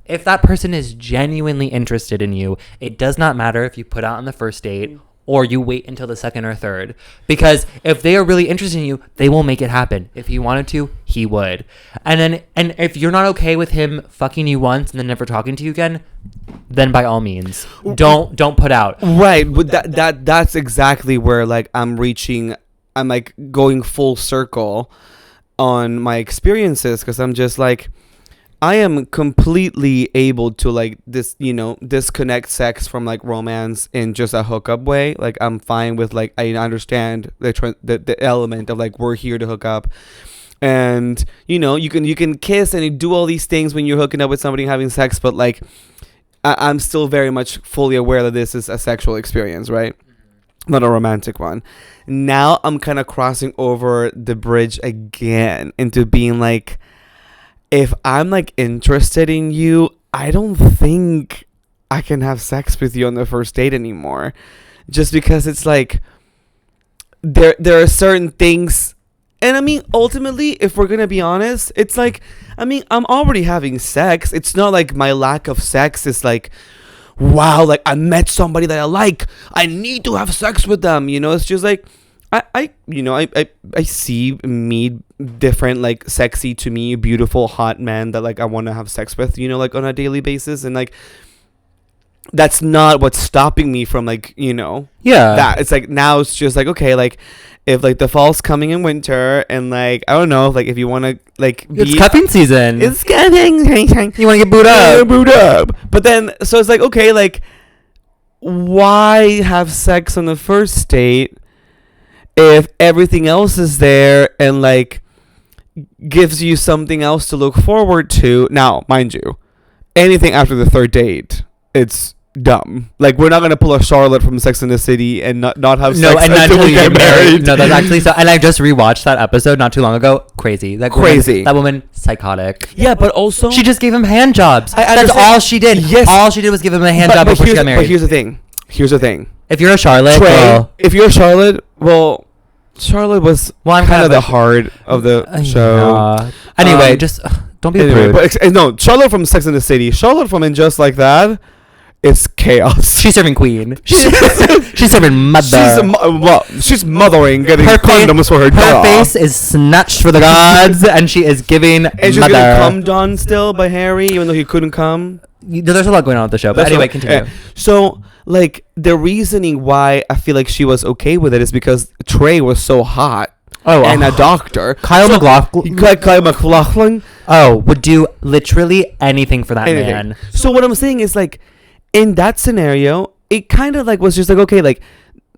if that person is genuinely interested in you, it does not matter if you put out on the first date or you wait until the second or third. Because if they are really interested in you, they will make it happen. If he wanted to, he would. And if you're not okay with him fucking you once and then never talking to you again, then by all means, don't put out. Right, but that's exactly where like I'm like going full circle on my experiences, because I'm just like, I am completely able to like disconnect sex from like romance in just a hookup way. Like I'm fine with like, I understand the element of like, we're here to hook up, and you can kiss and you do all these things when you're hooking up with somebody and having sex, but like I'm still very much fully aware that this is a sexual experience, right? Not a romantic one. Now I'm kind of crossing over the bridge again into being like, if I'm like interested in you, I don't think I can have sex with you on the first date anymore. Just because it's like there are certain things, and I mean ultimately, if we're gonna be honest, it's like, I mean, I'm already having sex. It's not like my lack of sex is like, wow, like I met somebody that I like, I need to have sex with them. It's just like I see me different, like sexy to me, beautiful, hot men that like I want to have sex with, like on a daily basis, and like that's not what's stopping me from like, that. It's like, now it's just like, okay, like if like the fall's coming in winter, and like I don't know, like if you want to like it's cuffing season, it's cuffing, you want to get booed up, but then so it's like, okay, like why have sex on the first date if everything else is there and like gives you something else to look forward to? Now, mind you, anything after the third date, it's dumb. Like, we're not gonna pull a Charlotte from Sex and the City and not have sex until we get married. No, that's actually so. And I just rewatched that episode not too long ago. Crazy. That woman, psychotic. Yeah, but also she just gave him hand jobs. That's all she did. Yes, all she did was give him a hand job before she got married. But here's the thing. If you're a Charlotte, if you're a Charlotte, well, Charlotte was kind of the heart of the show. Anyway, just don't be rude. But no, Charlotte from Sex and the City, Charlotte from And Just Like That, it's chaos. She's serving queen. She's serving mother. She's mothering, getting condoms for her daughter. Her face is snatched for the gods, and she is giving and she's mother. getting come done still by Harry, even though he couldn't come. There's a lot going on with the show, but anyway, continue. So, like, the reasoning why I feel like she was okay with it is because Trey was so hot. And a doctor. Kyle MacLachlan. Would do literally anything for that man. So what I'm saying is, like, in that scenario, it kind of like was just like, okay, like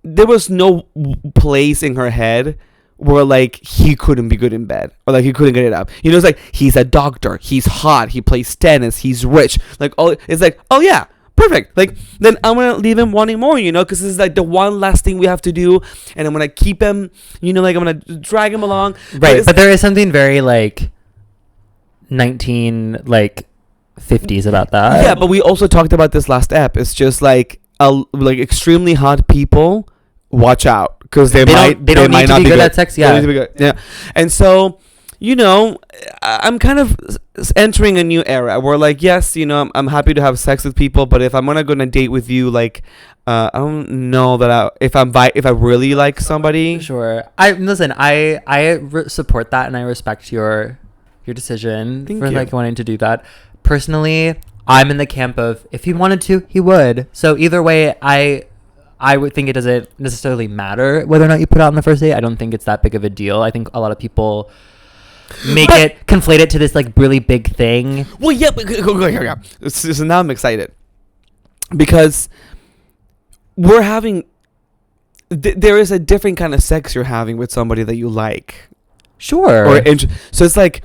there was no place in her head where like he couldn't be good in bed or like he couldn't get it up. It's like, he's a doctor, he's hot, he plays tennis, he's rich. Like, all it's like, oh yeah, perfect. Like, then I'm gonna leave him wanting more, because this is like the one last thing we have to do, and I'm gonna keep him, like I'm gonna drag him along. Right, but there is something very like 50s about that. Yeah, but we also talked about this last ep. It's just like extremely hot people, watch out, because they might not be good at sex. Yeah. And so, I'm kind of entering a new era where, like, yes, I'm happy to have sex with people, but if I'm gonna go on a date with you, like, I don't know that if I really like somebody. Sure. I support that, and I respect your decision like wanting to do that. Personally, I'm in the camp of if he wanted to, he would. So either way, I would think it doesn't necessarily matter whether or not you put out on the first date. I don't think it's that big of a deal. I think a lot of people conflate it to this like really big thing. Well, yeah, but so now I'm excited because we're having there is a different kind of sex you're having with somebody that you like. Sure. So it's like,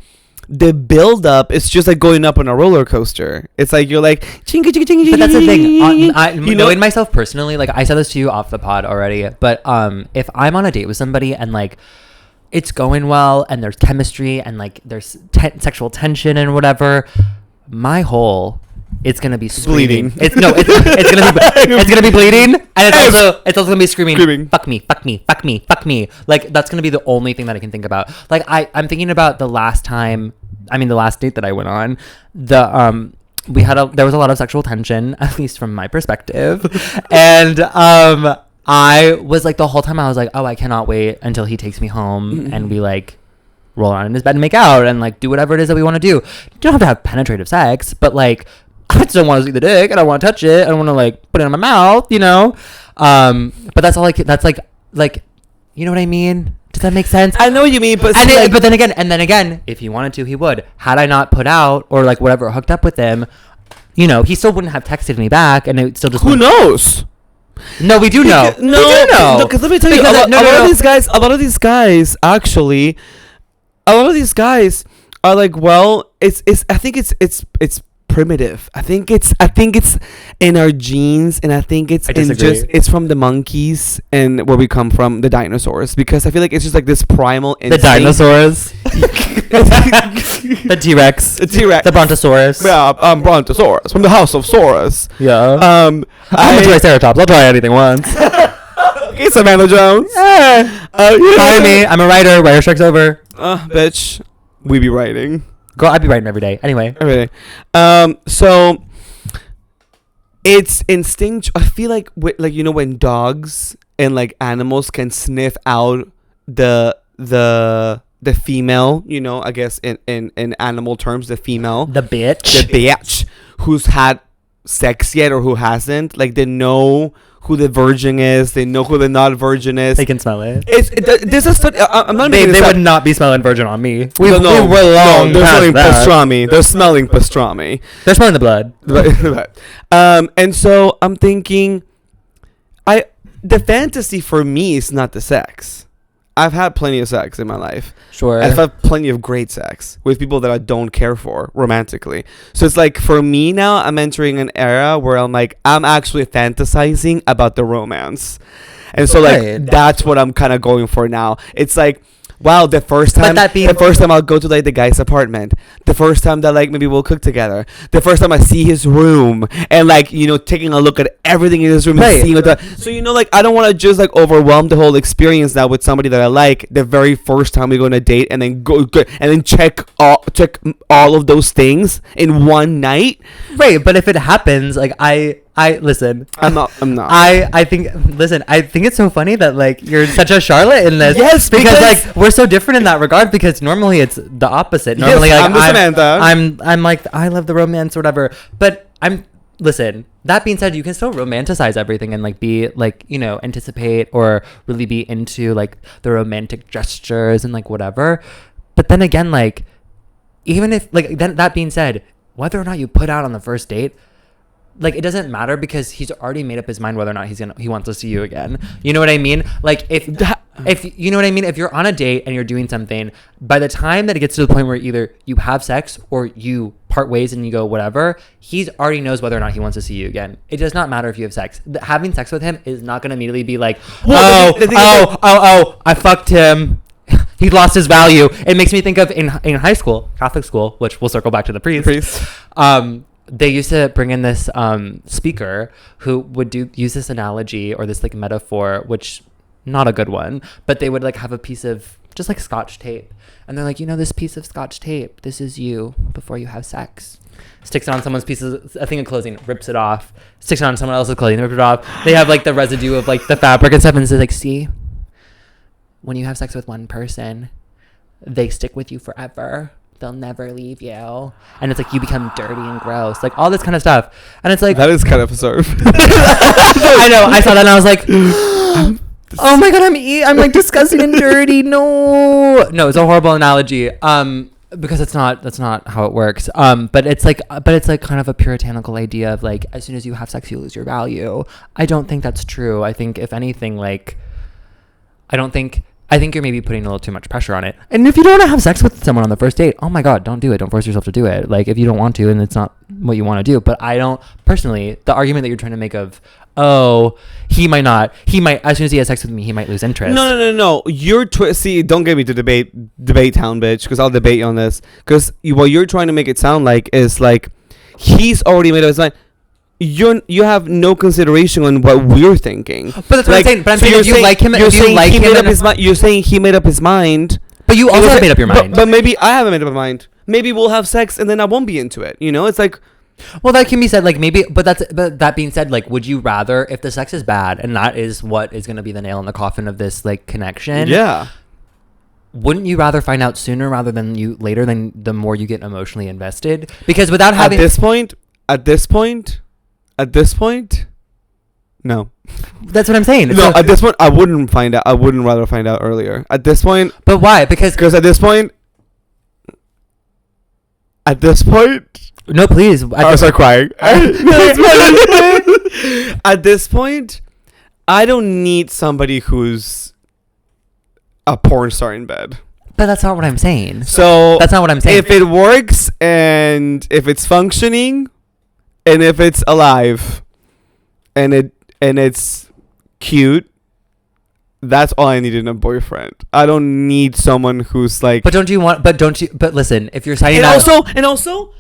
the build up is just like going up on a roller coaster. It's like you're like chinga chinga chinga. But that's the thing. Knowing myself personally, like I said this to you off the pod already, but if I'm on a date with somebody and like it's going well and there's chemistry and like there's sexual tension and whatever, my hole, it's gonna be screaming. Bleeding. It's gonna be bleeding, and it's also gonna be screaming. Fuck me, fuck me, fuck me, fuck me. Like that's gonna be the only thing that I can think about. Like I'm thinking about the last date that I went on. There was a lot of sexual tension, at least from my perspective, and I was like the whole time I was like, oh, I cannot wait until he takes me home and we like roll around in his bed and make out and like do whatever it is that we want to do. You don't have to have penetrative sex, but like I still want to see the dick and I want to touch it. I don't want to like put it in my mouth, you know. But that's all like you know what I mean? Does that make sense? I know what you mean, but but then again, if he wanted to, he would. Had I not put out or like whatever hooked up with him, you know, he still wouldn't have texted me back, and it still just who knows. No, we do know. We do know. Because let me tell you, a lot of these guys actually, a lot of these guys are like, well, it's. I think it's primitive. I think it's in our genes, and I think it's from the monkeys and where we come from, the dinosaurs. Because I feel like it's just like this primal instinct. The dinosaurs. The T-Rex. The Brontosaurus. Yeah, Brontosaurus from the house of Saurus. Yeah. I'm a Triceratops. I'll try anything once. Okay, Savannah Jones. Hi, me. I'm a writer. Writer strikes over. Bitch, we be writing. Girl, I'd be writing every day. Anyway. So it's instinct. I feel like you know when dogs and like animals can sniff out the female, you know, I guess in animal terms, the female, the bitch who's had sex yet or who hasn't, like they know who the virgin is, they know who the not virgin is. They can smell it. There's a study. I'm not. They would not be smelling virgin on me. We were long. They're smelling pastrami. They're smelling pastrami. They're smelling the blood. And so I'm thinking, the fantasy for me is not the sex. I've had plenty of sex in my life. Sure. I've had plenty of great sex with people that I don't care for romantically. So it's like for me now, I'm entering an era where I'm actually fantasizing about the romance. And so like that's what I'm kind of going for now. It's like, wow, the first time I'll go to like the guy's apartment, the first time that like maybe we'll cook together, the first time I see his room and like, you know, taking a look at everything in his room and seeing what so you know, like I don't want to just like overwhelm the whole experience now with somebody that I like the very first time we go on a date and then go and then check all of those things in one night. Right, but if it happens, like I listen. I'm not. I think it's so funny that like you're such a Charlotte in this. Yes, because like we're so different in that regard. Because normally it's the opposite. Normally, yes, like I'm the Samantha. I'm like I love the romance or whatever. But listen. That being said, you can still romanticize everything and like be like, you know, anticipate or really be into like the romantic gestures and like whatever. But then again, like even if like then that being said, whether or not you put out on the first date, like it doesn't matter because he's already made up his mind whether or not he wants to see you again. You know what I mean? Like if you know what I mean, if you're on a date and you're doing something, by the time that it gets to the point where either you have sex or you part ways and you go whatever, he already knows whether or not he wants to see you again. It does not matter if you have sex. Having sex with him is not going to immediately be like, I fucked him. He lost his value. It makes me think of in high school, Catholic school, which we'll circle back to the priest. They used to bring in this speaker who would use this analogy or this like metaphor, which not a good one, but they would like have a piece of just like Scotch tape, and they're like, you know, this piece of Scotch tape, this is you before you have sex. Sticks it on someone's a thing of clothing, rips it off, sticks it on someone else's clothing, rips it off. They have like the residue of like the fabric and stuff, and it's like, see, when you have sex with one person, they stick with you forever. They'll never leave you. And it's like you become dirty and gross. Like all this kind of stuff. And it's like... That is kind of absurd. I know. I saw that and I was like... oh my God, I'm like disgusting and dirty. No, it's a horrible analogy. Because that's not how it works. But it's like kind of a puritanical idea of like, as soon as you have sex, you lose your value. I don't think that's true. I think if anything, like... I don't think I think you're maybe putting a little too much pressure on it. And if you don't want to have sex with someone on the first date, oh my God, don't do it. Don't force yourself to do it. Like, if you don't want to and it's not what you want to do. But I don't, personally, the argument that you're trying to make of, oh, he might, as soon as he has sex with me, he might lose interest. No. You're, see, don't get me to debate town, bitch, because I'll debate you on this. Because what you're trying to make it sound like is like, he's already made up his mind. You have no consideration on what we're thinking. But that's what I'm saying. But I'm saying if you like him, you're saying he made up his mind. But you also have made up your mind. But maybe I haven't made up my mind. Maybe we'll have sex and then I won't be into it. You know, it's like. Well, that can be said. Like maybe, but that being said, like, would you rather, if the sex is bad and that is what is going to be the nail in the coffin of this like connection? Yeah. Wouldn't you rather find out sooner rather than later? Than the more you get emotionally invested? Because without having At this point, no. That's what I'm saying. No, at this point, I wouldn't find out. I wouldn't rather find out earlier. At this point. But why? Because at this point. No, please. I start crying. At this point, I don't need somebody who's a porn star in bed. But that's not what I'm saying. So that's not what I'm saying. If it works and if it's functioning. And if it's alive, and it's cute, that's all I need in a boyfriend. I don't need someone who's like. But listen, if you're signing out. And also,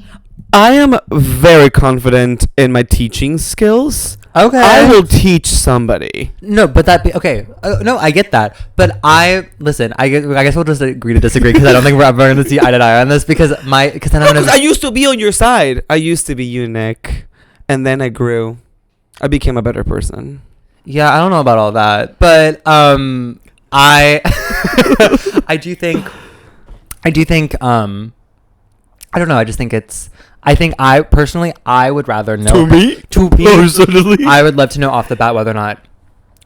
I am very confident in my teaching skills. Okay. I will teach somebody. No, but okay. No, I get that. But I guess we'll just agree to disagree because I don't think we're ever going to see eye to eye on this because I used to be on your side. I used to be you, Nick, and then I grew. I became a better person. Yeah, I don't know about all that, but I do think I don't know. I just think it's. I think I would rather know. To me? Personally? I would love to know off the bat whether or not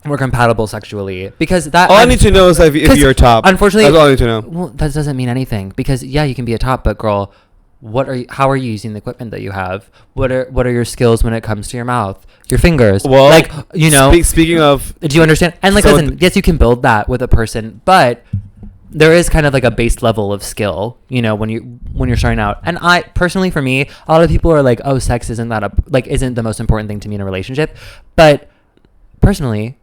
we're compatible sexually. Because that... All I need to know is if you're a top. Unfortunately... That's all I need to know. Well, that doesn't mean anything. Because, yeah, you can be a top, but girl, how are you using the equipment that you have? What are your skills when it comes to your mouth? Your fingers? Well, like, you know... Speaking of... Do you understand? And, like, listen, yes, you can build that with a person, but... There is kind of like a base level of skill, you know, when you're starting out. And I personally, for me, a lot of people are like, "Oh, sex isn't the most important thing to me in a relationship." But personally,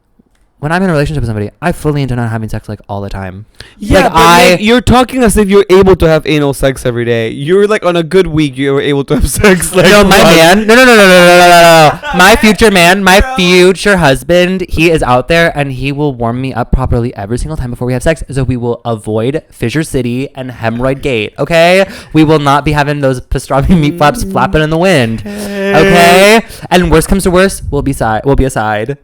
when I'm in a relationship with somebody, I fully intend on having sex like all the time. Yeah, like, you're talking as if you're able to have anal sex every day. You're like on a good week, you're able to have sex. Like, no, my man, no. My future man, my future husband, he is out there and he will warm me up properly every single time before we have sex. So we will avoid Fissure City and Hemorrhoid Gate. Okay, we will not be having those pastrami meat flaps flapping in the wind. Okay, and worst comes to worst, we'll be aside.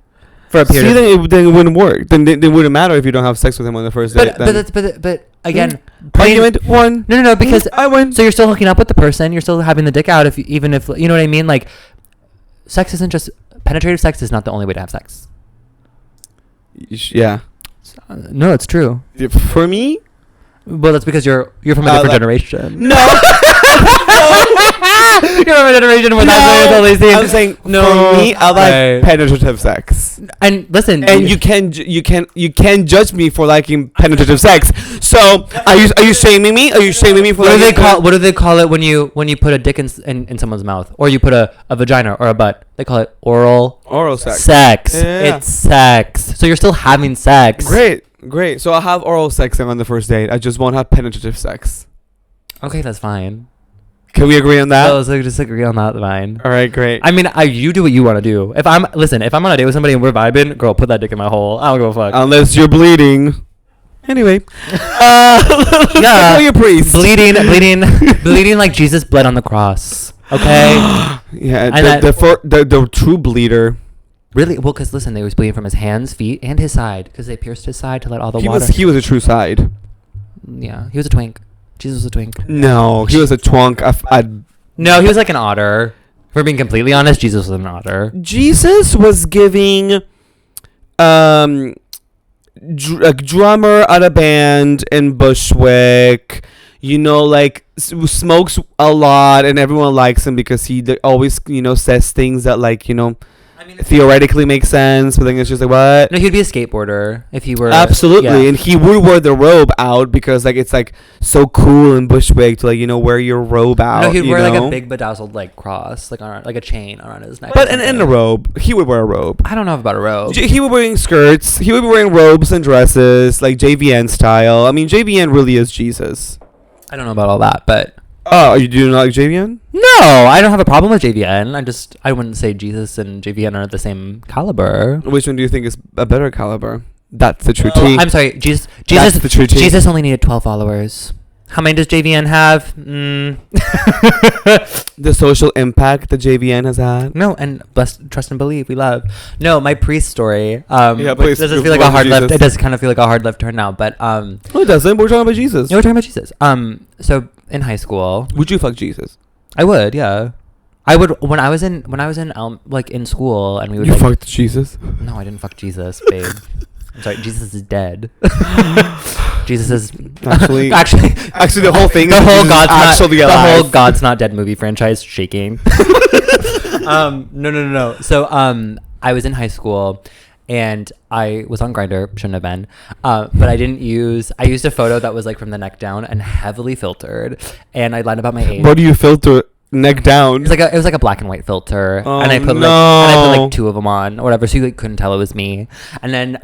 For a period. See, then it wouldn't work. Then it wouldn't matter if you don't have sex with him on the first date. But again, argument one. No, because I win. So you're still hooking up with the person. You're still having the dick out. Even if you know what I mean. Like, sex isn't just penetrative. Sex is not the only way to have sex. Yeah. No, it's true. For me. Well, that's because you're from a different generation. No. You're from a generation where that's what all these things. I'm saying for me, I like penetrative sex. And listen, and you can judge me for liking penetrative sex. So are you shaming me? Are you shaming me for? What do they call it when you put a dick in someone's mouth, or you put a vagina or a butt? They call it oral sex. Yeah. It's sex. So you're still having sex. Great. So I'll have oral sex on the first date. I just won't have penetrative sex. Okay, that's fine. Can we agree on that? Let's just agree on that. Fine. All right, great. I mean, you do what you want to do. If I'm on a date with somebody and we're vibing, girl, put that dick in my hole. I don't give a fuck. Unless you're bleeding. Anyway. Yeah. You're priest. Bleeding like Jesus bled on the cross. Okay. Yeah. The true bleeder. Really? Well, because listen, they was bleeding from his hands, feet, and his side because they pierced his side to let all the water. He was a true side. Yeah, he was a twink. Jesus was a twink. No, he was a twunk. No, he was like an otter. If we're being completely honest, Jesus was an otter. Jesus was giving a drummer at a band in Bushwick, you know, like smokes a lot and everyone likes him because he always, you know, says things that, like, you know, theoretically makes sense, but then it's just like, what? No, he'd be a skateboarder if he were. Absolutely, yeah. and he would wear the robe out because like it's like so cool and Bushwick to like wear your robe out. No, he'd wear like a big bedazzled like cross, like on like a chain around his neck. But in a robe, he would wear a robe. I don't know about a robe. He would be wearing skirts. He would be wearing robes and dresses, like JVN style. I mean, JVN really is Jesus. I don't know about all that, but. Oh, you do not like JVN? No, I don't have a problem with JVN. I wouldn't say Jesus and JVN are the same caliber. Which one do you think is a better caliber? That's the true Well, tea. I'm sorry, Jesus. That's the true tea. Jesus only needed 12 followers. How many does JVN have? The social impact that JVN has had. No, and trust and believe, we love. No, my priest story. Please. Does feel like a hard left? It does kind of feel like a hard left turn now, but No, it doesn't. We're talking about Jesus. No, we're talking about Jesus. So in high school, would you fuck Jesus? I would, yeah. I would when I was in like in school, and we would. You fucked Jesus? No, I didn't fuck Jesus, babe. I'm sorry, Jesus is dead. Jesus is actually the whole thing. The whole God's actually not alive. the whole God's Not Dead movie franchise shaking. No. So I was in high school. And I was on Grindr, shouldn't have been, but I used a photo that was like from the neck down and heavily filtered, and I lied about my age. What do you filter neck down? It was like a black and white filter, and I put like two of them on or whatever, so you like couldn't tell it was me. And then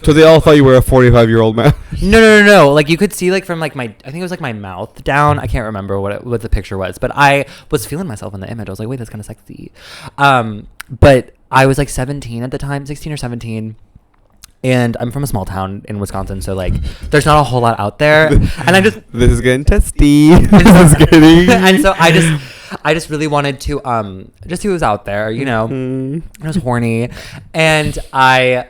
so they all thought you were a 45-year-old man. No. Like you could see like from like I think it was like my mouth down. I can't remember what the picture was, but I was feeling myself in the image. I was like, wait, that's kind of sexy. But I was like 17 at the time, 16 or 17. And I'm from a small town in Wisconsin, so like there's not a whole lot out there. And I just this is getting testy. This is getting and so I just really wanted to just see what was out there, you know. I was horny. And I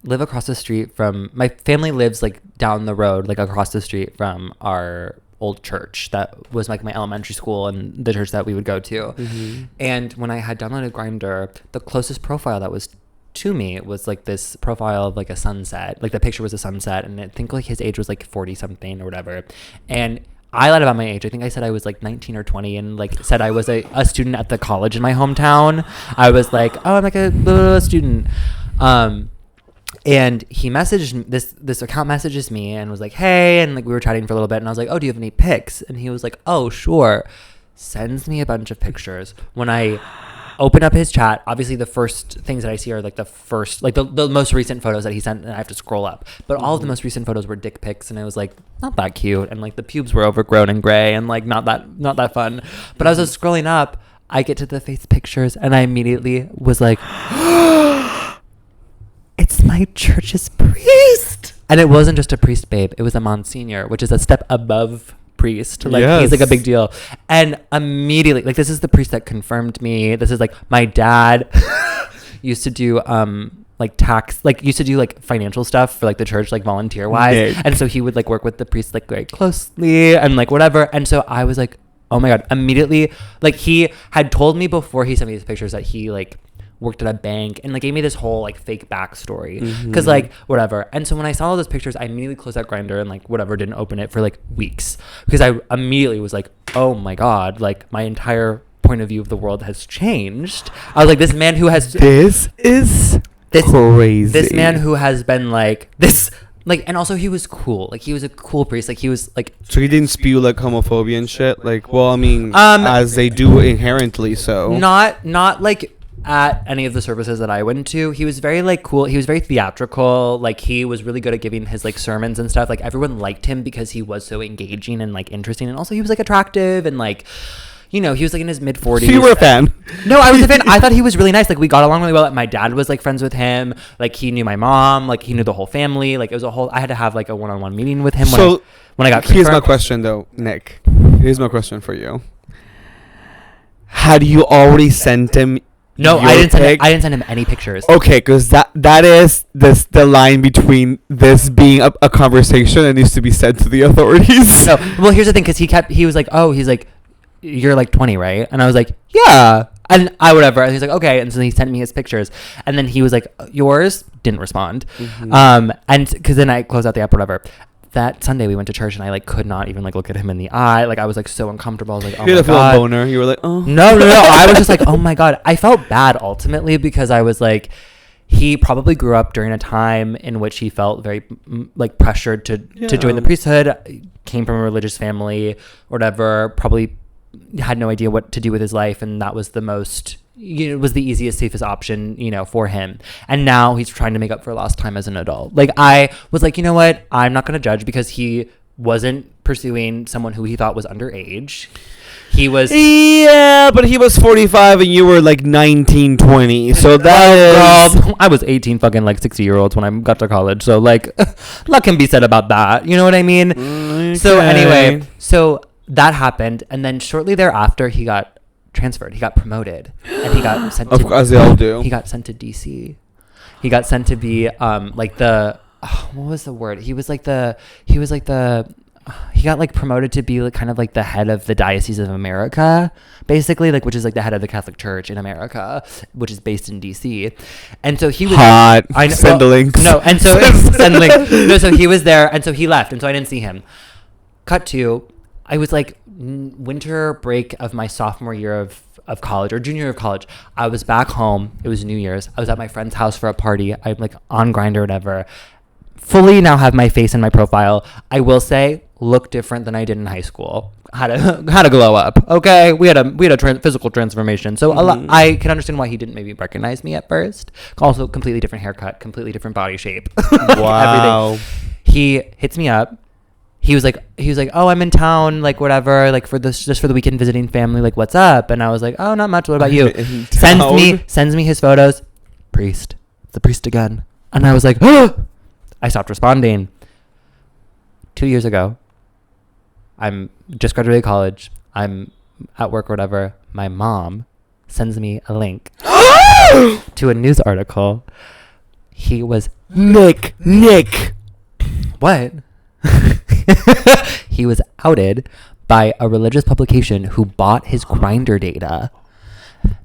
live across the street from my family lives like down the road, like across the street from our old church that was like my elementary school and the church that we would go to. And when I had downloaded Grindr, the closest profile that was to me was like this profile of like a sunset, like the picture was a sunset, and I think like his age was like 40 something or whatever. And I lied about my age. I think I said I was like 19 or 20 and like said I was a student at the college in my hometown. I was like, oh, I'm like a student. And he messaged this account messages me and was like, hey, and like we were chatting for a little bit, and I was like, oh, do you have any pics? And he was like, oh, sure. Sends me a bunch of pictures. When I open up his chat, obviously the first things that I see are like the most recent photos that he sent, and I have to scroll up. But all of the most recent photos were dick pics, and I was like, not that cute, and like the pubes were overgrown and gray and like not that fun. But I was just scrolling up, I get to the face pictures, and I immediately was like, it's my church's priest. And it wasn't just a priest, babe. It was a Monsignor, which is a step above priest. Like, yes. He's like a big deal. And immediately, like, this is the priest that confirmed me. This is like my dad used to do like tax, like used to do like financial stuff for like the church, like volunteer wise. And so he would like work with the priest like very closely and like whatever. And so I was like, oh my God, immediately, like he had told me before he sent me these pictures that he like worked at a bank and like gave me this whole like fake backstory because like whatever. And so when I saw all those pictures, I immediately closed out Grindr and like whatever, didn't open it for like weeks because I immediately was like, oh my God, like my entire point of view of the world has changed. I was like, this man who has this crazy. This man who has been like this. Like, and also he was cool. Like, he was a cool priest. Like, he was like... So he didn't spew like homophobia and shit? Like, well, I mean, as they do inherently so. Not like at any of the services that I went to. He was very like cool. He was very theatrical. Like, he was really good at giving his like sermons and stuff. Like, everyone liked him because he was so engaging and like interesting. And also he was like attractive and like... You know, he was like in his mid-40s. So you were a fan? No, I was a fan. I thought he was really nice. Like, we got along really well. My dad was like friends with him. Like, he knew my mom. Like, he knew the whole family. Like, it was a whole... I had to have like a one-on-one meeting with him when I got... Here's my question though, Nick. Here's my question for you. Had you already sent him... No, I didn't send him any pictures. Okay, because that is the line between this being a conversation and needs to be said to the authorities. No, well, here's the thing, because he was like, oh, he's like... You're like 20, right? And I was like, yeah. And I whatever. And he's like, okay. And so he sent me his pictures. And then he was like, yours? Didn't respond. And because then I closed out the app or whatever. that Sunday we went to church and I like could not even like look at him in the eye. Like I was like so uncomfortable. I was like, oh you my had a God. boner. You were like, oh. No. I was just like, oh my God. I felt bad ultimately because I was like, he probably grew up during a time in which he felt very like pressured to join the priesthood, came from a religious family or whatever, probably had no idea what to do with his life. And that was the most, it was the easiest, safest option, for him. And now he's trying to make up for lost time as an adult. Like I was like, you know what? I'm not going to judge because he wasn't pursuing someone who he thought was underage. He was... Yeah, but he was 45 and you were like 19, 20. So that is... I was 18 fucking like 60-year-olds when I got to college. So like, a lot can be said about that. You know what I mean? Okay. So anyway, so that happened. And then shortly thereafter, he got transferred. He got promoted. And he got sent to... As they all do. He got sent to DC. He got sent to be like the... what was the word? He got like promoted to be like kind of like the head of the Diocese of America, basically, like, which is like the head of the Catholic Church in America, which is based in DC. And so he was hot. I know, send the links. No, and so send links. No, so he was there, and so he left, and so I didn't see him. Cut to, I was like winter break of my sophomore year of college or junior year of college. I was back home. It was New Year's. I was at my friend's house for a party. I'm like on Grindr or whatever. Fully now have my face in my profile. I will say, look different than I did in high school. Had a glow up. Okay, we had a physical transformation. So I can understand why he didn't maybe recognize me at first. Also, completely different haircut, completely different body shape. Wow. Everything. He hits me up. He was like, oh, I'm in town, like whatever, like for this, just for the weekend visiting family. Like, what's up? And I was like, oh, not much. What about you? Sends me his photos. Priest. It's the priest again. And I was like, oh. I stopped responding. 2 years ago, I'm just graduated college. I'm at work or whatever. My mom sends me a link to a news article. He was Nick. What? He was outed by a religious publication who bought his Grindr data.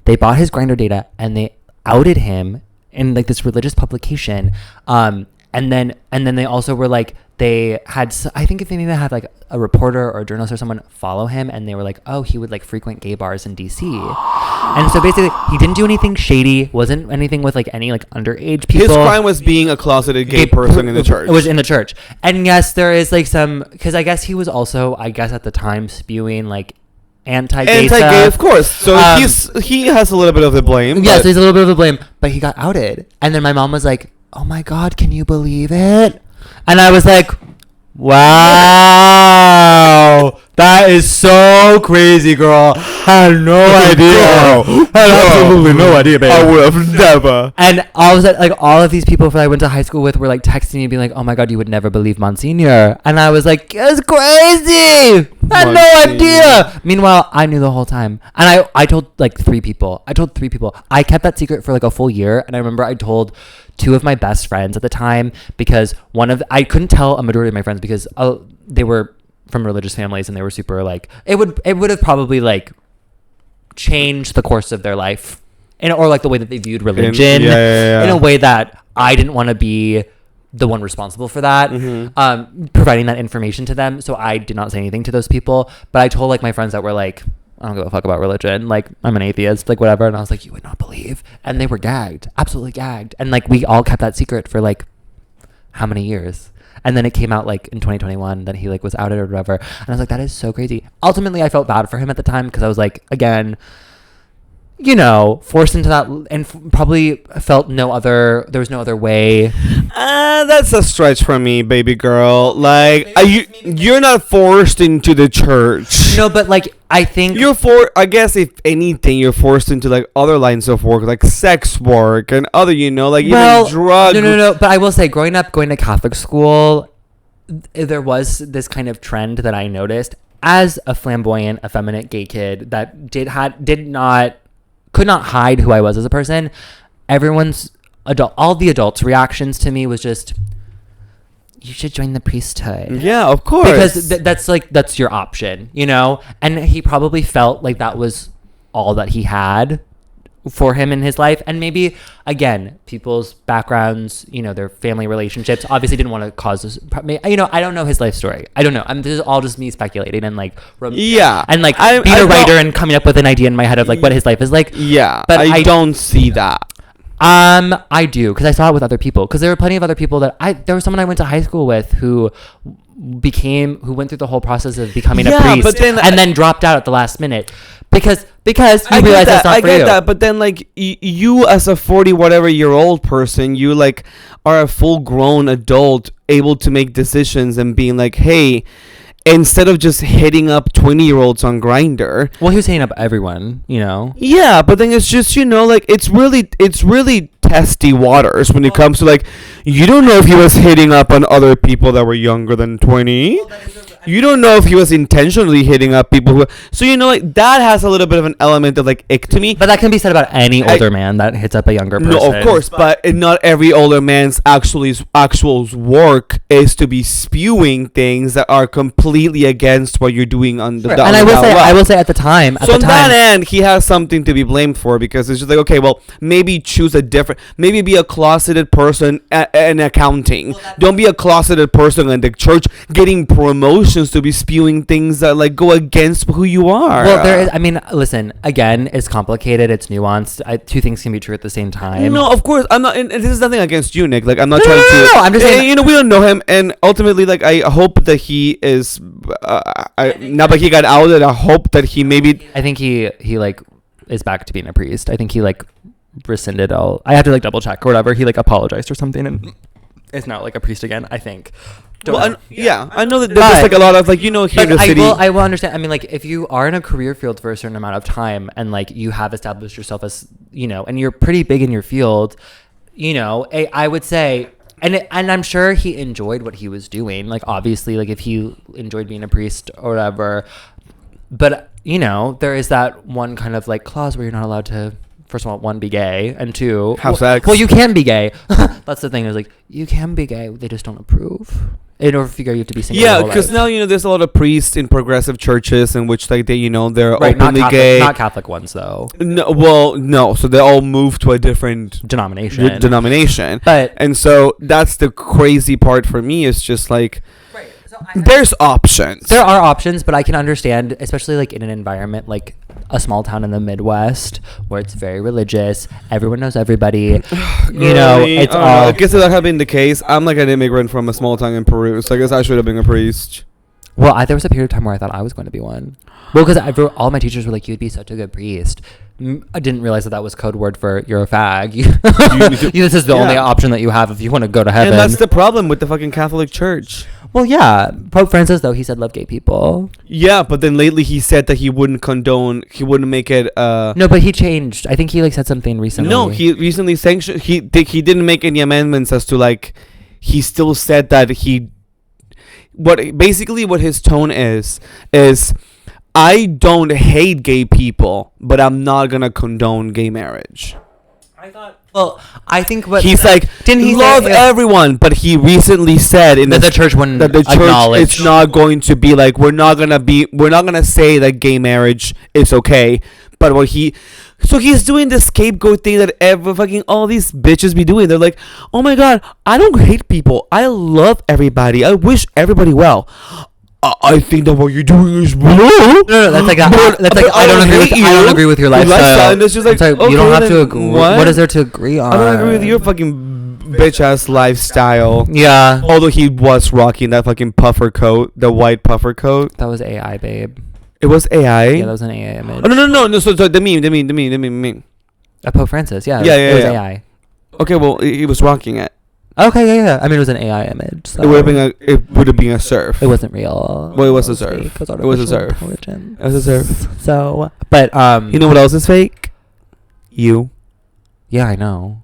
They bought his Grindr data and they outed him in like this religious publication. And then they also were like, they had, I think if they maybe had like a reporter or a journalist or someone follow him, and they were like, oh, he would like frequent gay bars in DC. And so basically he didn't do anything shady, wasn't anything with like any like underage people. His crime was being a closeted gay person in the church. It was in the church. And yes, there is like some, because I guess he was also, I guess at the time, spewing like anti-gay stuff. Of course. So he has a little bit of the blame. Yes, there's a little bit of the blame, but he got outed. And then my mom was like, oh my God, can you believe it? And I was like, wow, that is so crazy, girl. I had no idea. I had absolutely no idea, baby. I would have never. And all of that, like all of these people that I went to high school with were like texting me, being like, "Oh my God, you would never believe Monsignor." And I was like, "It's crazy. I had no idea." Meanwhile, I knew the whole time, and I told like 3 people. I kept that secret for like a full year, and I remember I told 2 of my best friends at the time, because I couldn't tell a majority of my friends because they were from religious families and they were super like, it would have probably like changed the course of their life, or like the way that they viewed religion in a way that I didn't want to be the one responsible for that, providing that information to them. So I did not say anything to those people, but I told like my friends that were like, I don't give a fuck about religion. Like, I'm an atheist, like whatever. And I was like, you would not believe. And they were gagged, absolutely gagged. And like, we all kept that secret for like how many years? And then it came out like in 2021 that he like was outed or whatever. And I was like, that is so crazy. Ultimately, I felt bad for him at the time because I was like, again, forced into that, and probably felt there was no other way. That's a stretch for me, baby girl. Like, you're not forced into the church. No, but like, I think I guess if anything, you're forced into like other lines of work, like sex work and other, even drug. No. But I will say, growing up, going to Catholic school, there was this kind of trend that I noticed as a flamboyant, effeminate gay kid that could not hide who I was as a person. All the adults' reactions to me was just, you should join the priesthood. Yeah, of course. Because that's your option, And he probably felt like that was all that he had for him in his life. And maybe, again, people's backgrounds, you know, their family relationships obviously didn't want to cause this. You know, I don't know his life story. I don't know. This is all just me speculating and like, and like being a writer and coming up with an idea in my head of like what his life is like. Yeah, but I don't see that. I do, because I saw it with other people. Because there were plenty of other people there was someone I went to high school with who went through the whole process of becoming a priest, but then dropped out at the last minute because you realize that's not for you. I get that, but then like you as a 40-whatever-year-old person, you like are a full-grown adult able to make decisions and being like, hey, instead of just hitting up 20-year-olds on Grindr. Well, he was hitting up everyone, you know. Yeah, but then it's just, you know, like it's really testy waters when it comes to like, you don't know if he was hitting up on other people that were younger than 20. You don't know if he was intentionally hitting up people who. So, you know, like that has a little bit of an element of like ick to me. But that can be said about any older man that hits up a younger person. No, of course, but not every older man's actual work is to be spewing things that are completely against what you're doing on the. Sure. And I will say at the time. So on that end, he has something to be blamed for, because it's just like, okay, well, maybe maybe be a closeted person in accounting. Don't be a closeted person in the church getting promotions to be spewing things that like go against who you are. Well, there is. I mean, listen. Again, it's complicated. It's nuanced. Two things can be true at the same time. No, of course, I'm not. And this is nothing against you, Nick. Like, I'm not trying to. No, I'm just saying. You know, we don't know him, and ultimately, like, I hope that he is. Now that he got outed, I hope that he maybe. I think he like is back to being a priest. I think he like rescinded all. I have to like double check or whatever. He like apologized or something and is now like a priest again, I think. I know that there's like a lot of like, you know, here in the city. I will understand. I mean, like, if you are in a career field for a certain amount of time and like you have established yourself as, you know, and you're pretty big in your field, you know, I would say, and I'm sure he enjoyed what he was doing. Like, obviously, like if he enjoyed being a priest or whatever, but you know, there is that one kind of like clause where you're not allowed to. First of all, one, be gay, and two, have sex. Well, you can be gay. That's the thing. Is like you can be gay. They just don't approve. In order for you have to be single. Yeah, because now, you know, there's a lot of priests in progressive churches in which like they, you know, they're openly gay. Not Catholic ones though. No. So they all move to a different denomination. And so that's the crazy part for me. Is just like. There's options. There are options, but I can understand, especially like in an environment like a small town in the Midwest where it's very religious. Everyone knows everybody. You know, it's all. I guess if that had been the case, I'm like an immigrant from a small town in Peru, so I guess I should have been a priest. Well, there was a period of time where I thought I was going to be one. Well, because all my teachers were like, "You'd be such a good priest." I didn't realize that was code word for you're a fag. This is the only option that you have if you want to go to heaven. And that's the problem with the fucking Catholic Church. Well, yeah. Pope Francis, though, he said love gay people. Yeah, but then lately he said that he wouldn't make it. No, but he changed. I think he like said something recently. No, he recently sanctioned. He didn't make any amendments as to like. He still said that what his tone is. I don't hate gay people, but I'm not gonna condone gay marriage. I think what he's like, didn't he love everyone? But he recently said that the church wouldn't acknowledge. It's not going to be like we're not gonna say that gay marriage is okay. But he's doing the scapegoat thing that all these bitches be doing. They're like, oh my god, I don't hate people. I love everybody. I wish everybody well. I think that what you're doing is wrong. No, that's like I don't agree with your lifestyle. And it's just like, okay, you don't have to agree. What is there to agree on? I don't agree with your fucking bitch ass lifestyle. Yeah. Although he was rocking that fucking puffer coat, the white puffer coat. That was AI, babe. It was AI. Yeah, that was an AI image. Oh, no. So the meme. Pope Francis. Yeah. It was AI. Okay, well, he was rocking it. Okay, yeah. I mean, it was an AI image. So. It would have been a surf. It wasn't real. Well, it was a surf. It was a surf. Intelligence. It was a surf. So, but you know what else is fake? You. Yeah, I know.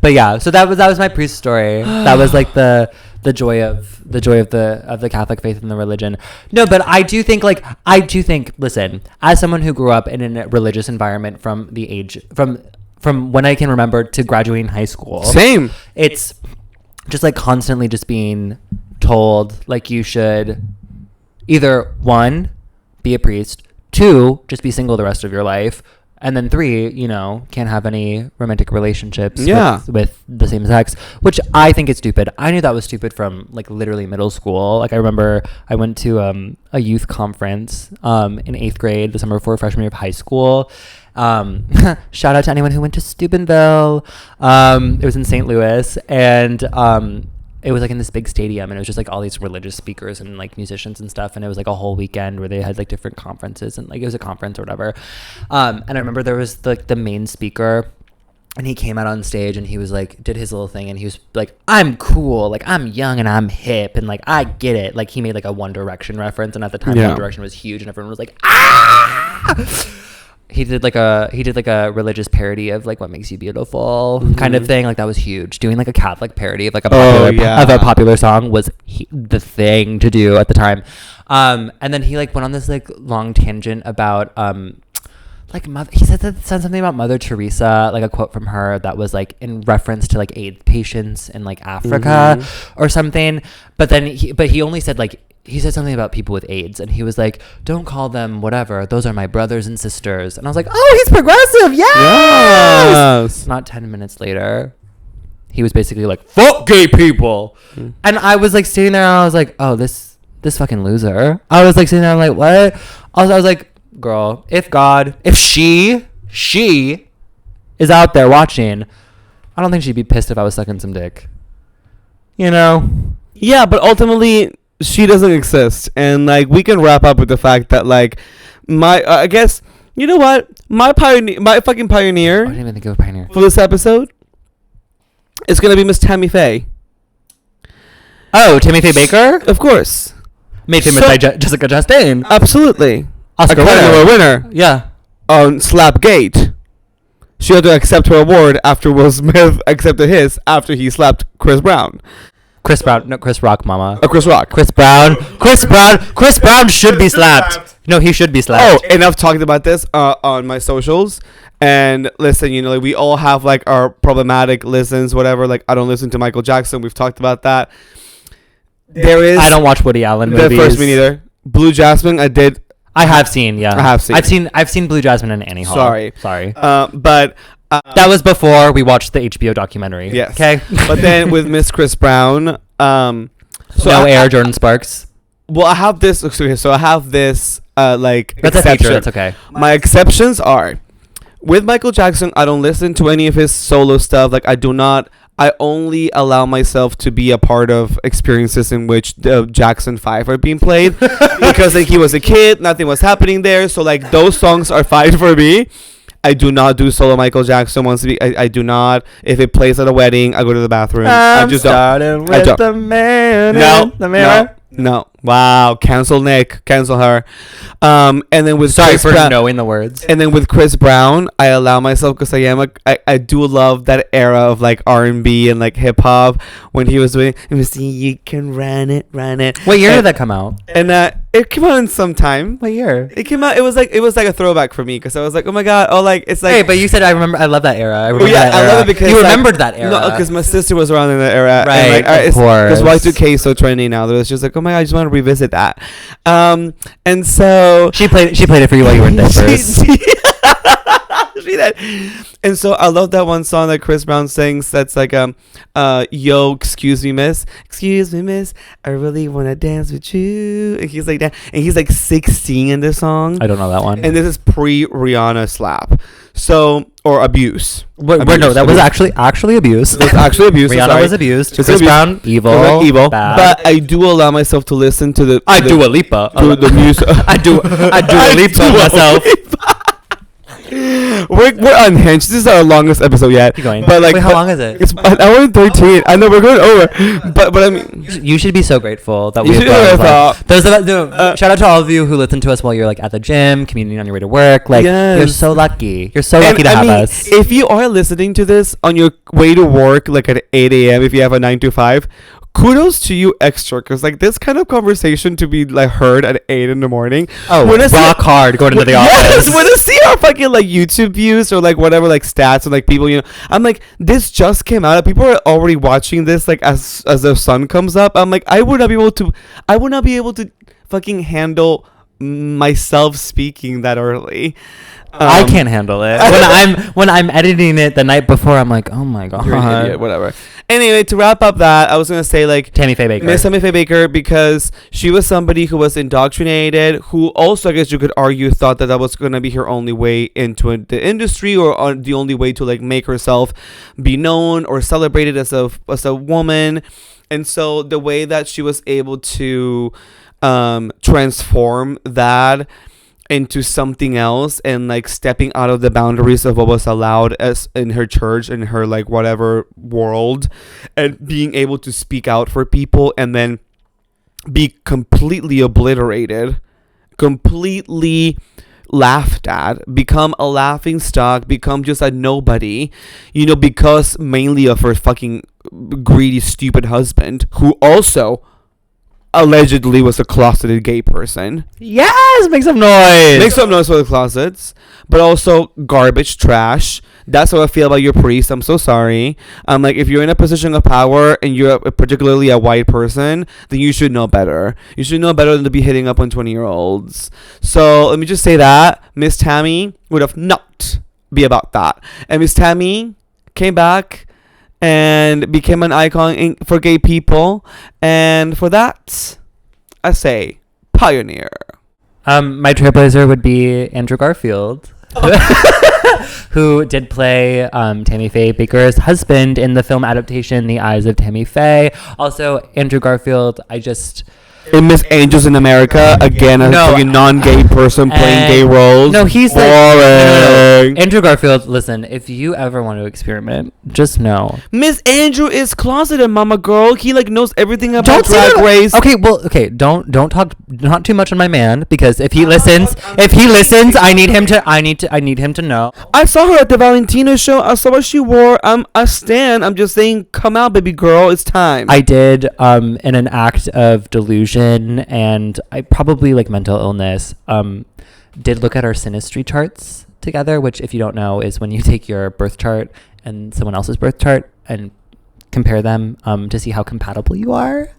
But yeah, so that was my priest story. That was like the joy of the Catholic faith and the religion. No, but I do think listen, as someone who grew up in a religious environment from when I can remember to graduating high school. Same. It's just like constantly just being told like you should either 1, be a priest, 2, just be single the rest of your life, And then 3, you know, can't have any romantic relationships with the same sex, which I think is stupid. I knew that was stupid from like literally middle school. Like I remember I went to a youth conference in 8th grade, the summer before freshman year of high school. Shout out to anyone who went to Steubenville. It was in St. Louis, and it was like in this big stadium, and it was just like all these religious speakers and like musicians and stuff, and it was like a whole weekend where they had like different conferences, and like it was a conference or whatever. And I remember there was like the main speaker, and he came out on stage and he was like, did his little thing, and he was like, I'm cool, like I'm young and I'm hip and like I get it. Like he made like a One Direction reference, and at the time One Direction was huge and everyone was like, ah. He did like a religious parody of like What Makes You Beautiful kind of thing. Like that was huge. Doing like a Catholic parody of like a popular song was the thing to do at the time. And then he like went on this like long tangent about he said something about Mother Teresa, like a quote from her that was like in reference to like AIDS patients in like Africa or something. But then he only said like, he said something about people with AIDS, and he was like, don't call them whatever, those are my brothers and sisters. And I was like, oh, he's progressive. Yes. Not 10 minutes later, he was basically like, fuck gay people. And I was like sitting there and I was like, oh, this fucking loser. I was like sitting there, I'm like, what? I was like, girl, if she is out there watching, I don't think she'd be pissed if I was sucking some dick, you know? Yeah, but ultimately she doesn't exist, and like we can wrap up with the fact that like I guess, you know what, my fucking pioneer, I didn't even think of a pioneer for this episode is gonna be Miss Tammy Faye. Oh, Tammy Faye Baker, of course, made famous by Jessica Chastain. Absolutely, Oscar winner. Yeah, on Slapgate. She had to accept her award after Will Smith accepted his after he slapped Chris Brown. Chris Rock, mama. Chris Rock. Chris Brown should be slapped. No, he should be slapped. Oh, and I've talked about this on my socials. And listen, you know, like, we all have like our problematic listens, whatever. Like, I don't listen to Michael Jackson. We've talked about that. I don't watch Woody Allen movies. First, me neither. Blue Jasmine, I have seen. I've seen Blue Jasmine in Annie Hall. Sorry. But that was before we watched the HBO documentary. Yes. Okay. But then with Miss Chris Brown, Jordan Sparks. Well, I have this. Okay, so I have this like that's exception. A feature. That's okay. My exceptions are with Michael Jackson. I don't listen to any of his solo stuff. Like I only allow myself to be a part of experiences in which the Jackson 5 are being played because like he was a kid, nothing was happening there. So like those songs are fine for me. I do not do solo Michael Jackson once a week. I do not. If it plays at a wedding, I go to the bathroom. I just don't. The man in the mirror. No. Wow. Cancel Nick. Cancel her. And then with Chris Brown, knowing the words. And then with Chris Brown, I allow myself because I do love that era of like R&B and like hip hop when he was doing. You can run it. What year did that come out? And it came out in some time. What year? It came out. It was like a throwback for me because I was like, oh my god. Oh, like it's like. Hey, but you said I remember. I love that era. I love it because you remembered that era. No, because my sister was around in that era. Right. And of course. Because Y2K is so trendy now. That it's just like, oh my god, I just want to revisit that. And so she played it for you while you were in diapers. She did. And so I love that one song that Chris Brown sings that's like yo, excuse me miss, I really want to dance with you. And he's like that, and he's like 16 in this song. I don't know that one. And this is pre Rihanna slap, so or abuse. No, that was actually abuse. It was actually abuse. Rihanna was abused. Chris Brown, evil, bad. But I do allow myself to listen to the Dua Lipa. The music. I do a Lipa myself. We're unhinged. This is our longest episode yet. Keep going. But like, wait, how long is it? It's an hour and 13. I know we're going over, but I mean, you should be so grateful that we. Shout out to all of you who listen to us while you're like at the gym, commuting on your way to work. Like, you're so lucky. You're so lucky to have us. If you are listening to this on your way to work, like at 8 a.m., if you have a 9 to 5. Kudos to you extra, because like this kind of conversation to be like heard at 8 in the morning. Oh, rock hard going into the office. Yes, when I see our fucking like YouTube views or like whatever like stats and like people, you know, I'm like, this just came out. People are already watching this like as the sun comes up. I'm like, I would not be able to fucking handle myself speaking that early. I can't handle it. When I'm editing it the night before, I'm like, oh my god, you're an idiot, whatever. Anyway, to wrap up that, I was gonna say like Tammy Faye Baker. Miss Tammy Faye Baker, because she was somebody who was indoctrinated, who also, I guess you could argue, thought that was gonna be her only way into the industry, or the only way to like make herself be known or celebrated as a woman. And so the way that she was able to transform that into something else, and like stepping out of the boundaries of what was allowed as in her church, in her like whatever world, and being able to speak out for people and then be completely obliterated, completely laughed at, become a laughing stock, become just a nobody, because mainly of her fucking greedy, stupid husband, who also allegedly was a closeted gay person. Yes, make some noise. Make some noise for the closets, but also garbage trash. That's how I feel about your priest. I'm so sorry. Like, if you're in a position of power and you're particularly a white person, then you should know better. You should know better than to be hitting up on 20-year-olds. So let me just say that Miss Tammy would have not be about that. And Miss Tammy came back and became an icon for gay people, and for that, I say pioneer. My trailblazer would be Andrew Garfield, who did play Tammy Faye Baker's husband in the film adaptation The Eyes of Tammy Faye. Also, Andrew Garfield, In Miss Angels in America, again, a fucking non-gay person playing gay roles. No, he's boring. No. Andrew Garfield, listen, if you ever want to experiment, just know. Miss Andrew is closeted, mama girl. He like knows everything about Drag Race. Okay, don't talk not too much on my man, because if he listens, I need him to know. I saw her at the Valentino show. I saw what she wore. I'm a stan. I'm just saying, come out, baby girl. It's time. I did in an act of delusion and I probably like mental illness, did look at our synastry charts together, which, if you don't know, is when you take your birth chart and someone else's birth chart and compare them to see how compatible you are.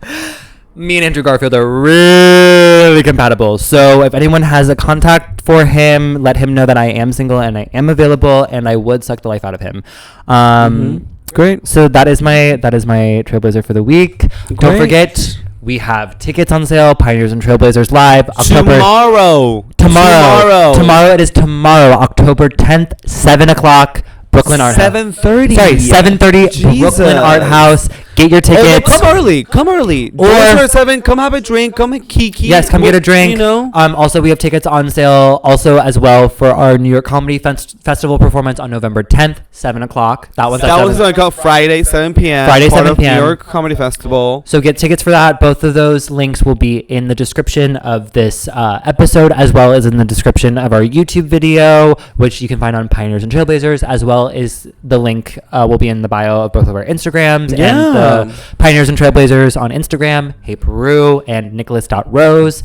Me and Andrew Garfield are really compatible. So if anyone has a contact for him, let him know that I am single and I am available, and I would suck the life out of him. Great. So that is my trailblazer for the week. Great. Don't forget, we have tickets on sale. Pioneers and Trailblazers Live. Tomorrow. It is tomorrow, October 10th, 7 o'clock. Brooklyn Art House. 7:30. Sorry, 7:30. Brooklyn Art House. Get your tickets. Come early. Or 7. Come have a drink. Come kiki. Yes, come get a drink. Also, we have tickets on sale. Also, as well, for our New York Comedy Festival performance on November 10th, 7 o'clock. That was Friday, 7 p.m. Friday, 7 p.m. New York Comedy Festival. So get tickets for that. Both of those links will be in the description of this episode, as well as in the description of our YouTube video, which you can find on Pioneers and Trailblazers, as well as the link will be in the bio of both of our Instagrams. And the Pioneers and Trailblazers on Instagram, Hey Peru, and Nicholas.Rose.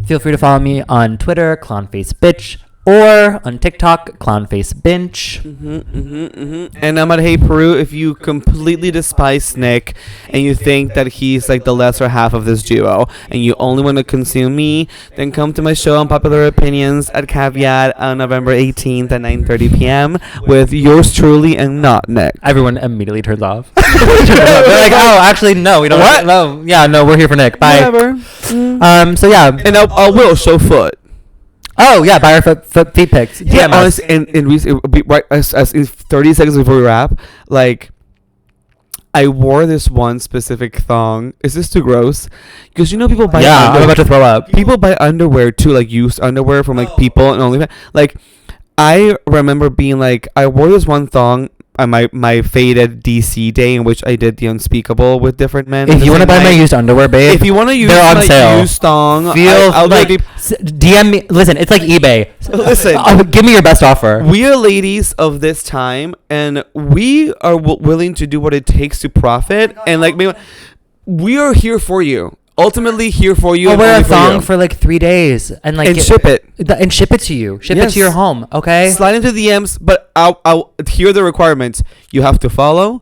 Feel free to follow me on Twitter, ClownFaceBitch, or on TikTok, ClownFaceBinch. And I'm at Hey Peru. If you completely despise Nick and you think that he's like the lesser half of this duo and you only want to consume me, then come to my show on Popular Opinions at Caveat on November 18th at 9:30 p.m. with yours truly and not Nick. Everyone immediately turns off. They're like, oh, actually, no, we don't. What? No, we're here for Nick. Bye. Whatever. So yeah. And I will show foot. Oh yeah, buy our feet pics. Yeah, honestly, as in 30 seconds before we wrap, like, I wore this one specific thong. Is this too gross? Because people buy. Yeah, I'm about to throw up. People buy underwear too, like used underwear from like people and OnlyFans. Like, I remember being like, I wore this one thong on my faded DC day in which I did the unspeakable with different men. If you want to buy my used underwear, babe, if you want to use they're on sale. Used thong, I'll like DM me. Listen, it's like eBay. Listen, give me your best offer. We are ladies of this time, and we are willing to do what it takes to profit. And like, we are here for you. Ultimately here for you. I'll wear a thong for like 3 days and like ship it and ship it to you. Ship it to your home. Okay. Slide into DMs, but I'll here are the requirements. You have to follow.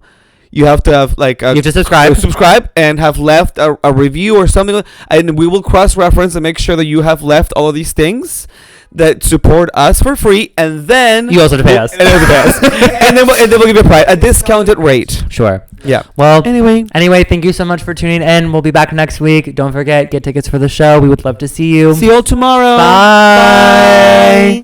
you have to have like you have to subscribe and have left a review or something, and we will cross-reference and make sure that you have left all of these things that support us for free, and then you also have to pay us. And then we'll give you a discounted rate. Sure. Yeah. Well, anyway, thank you so much for tuning in. We'll be back next week. Don't forget, get tickets for the show. We would love to see you. See you all tomorrow. Bye.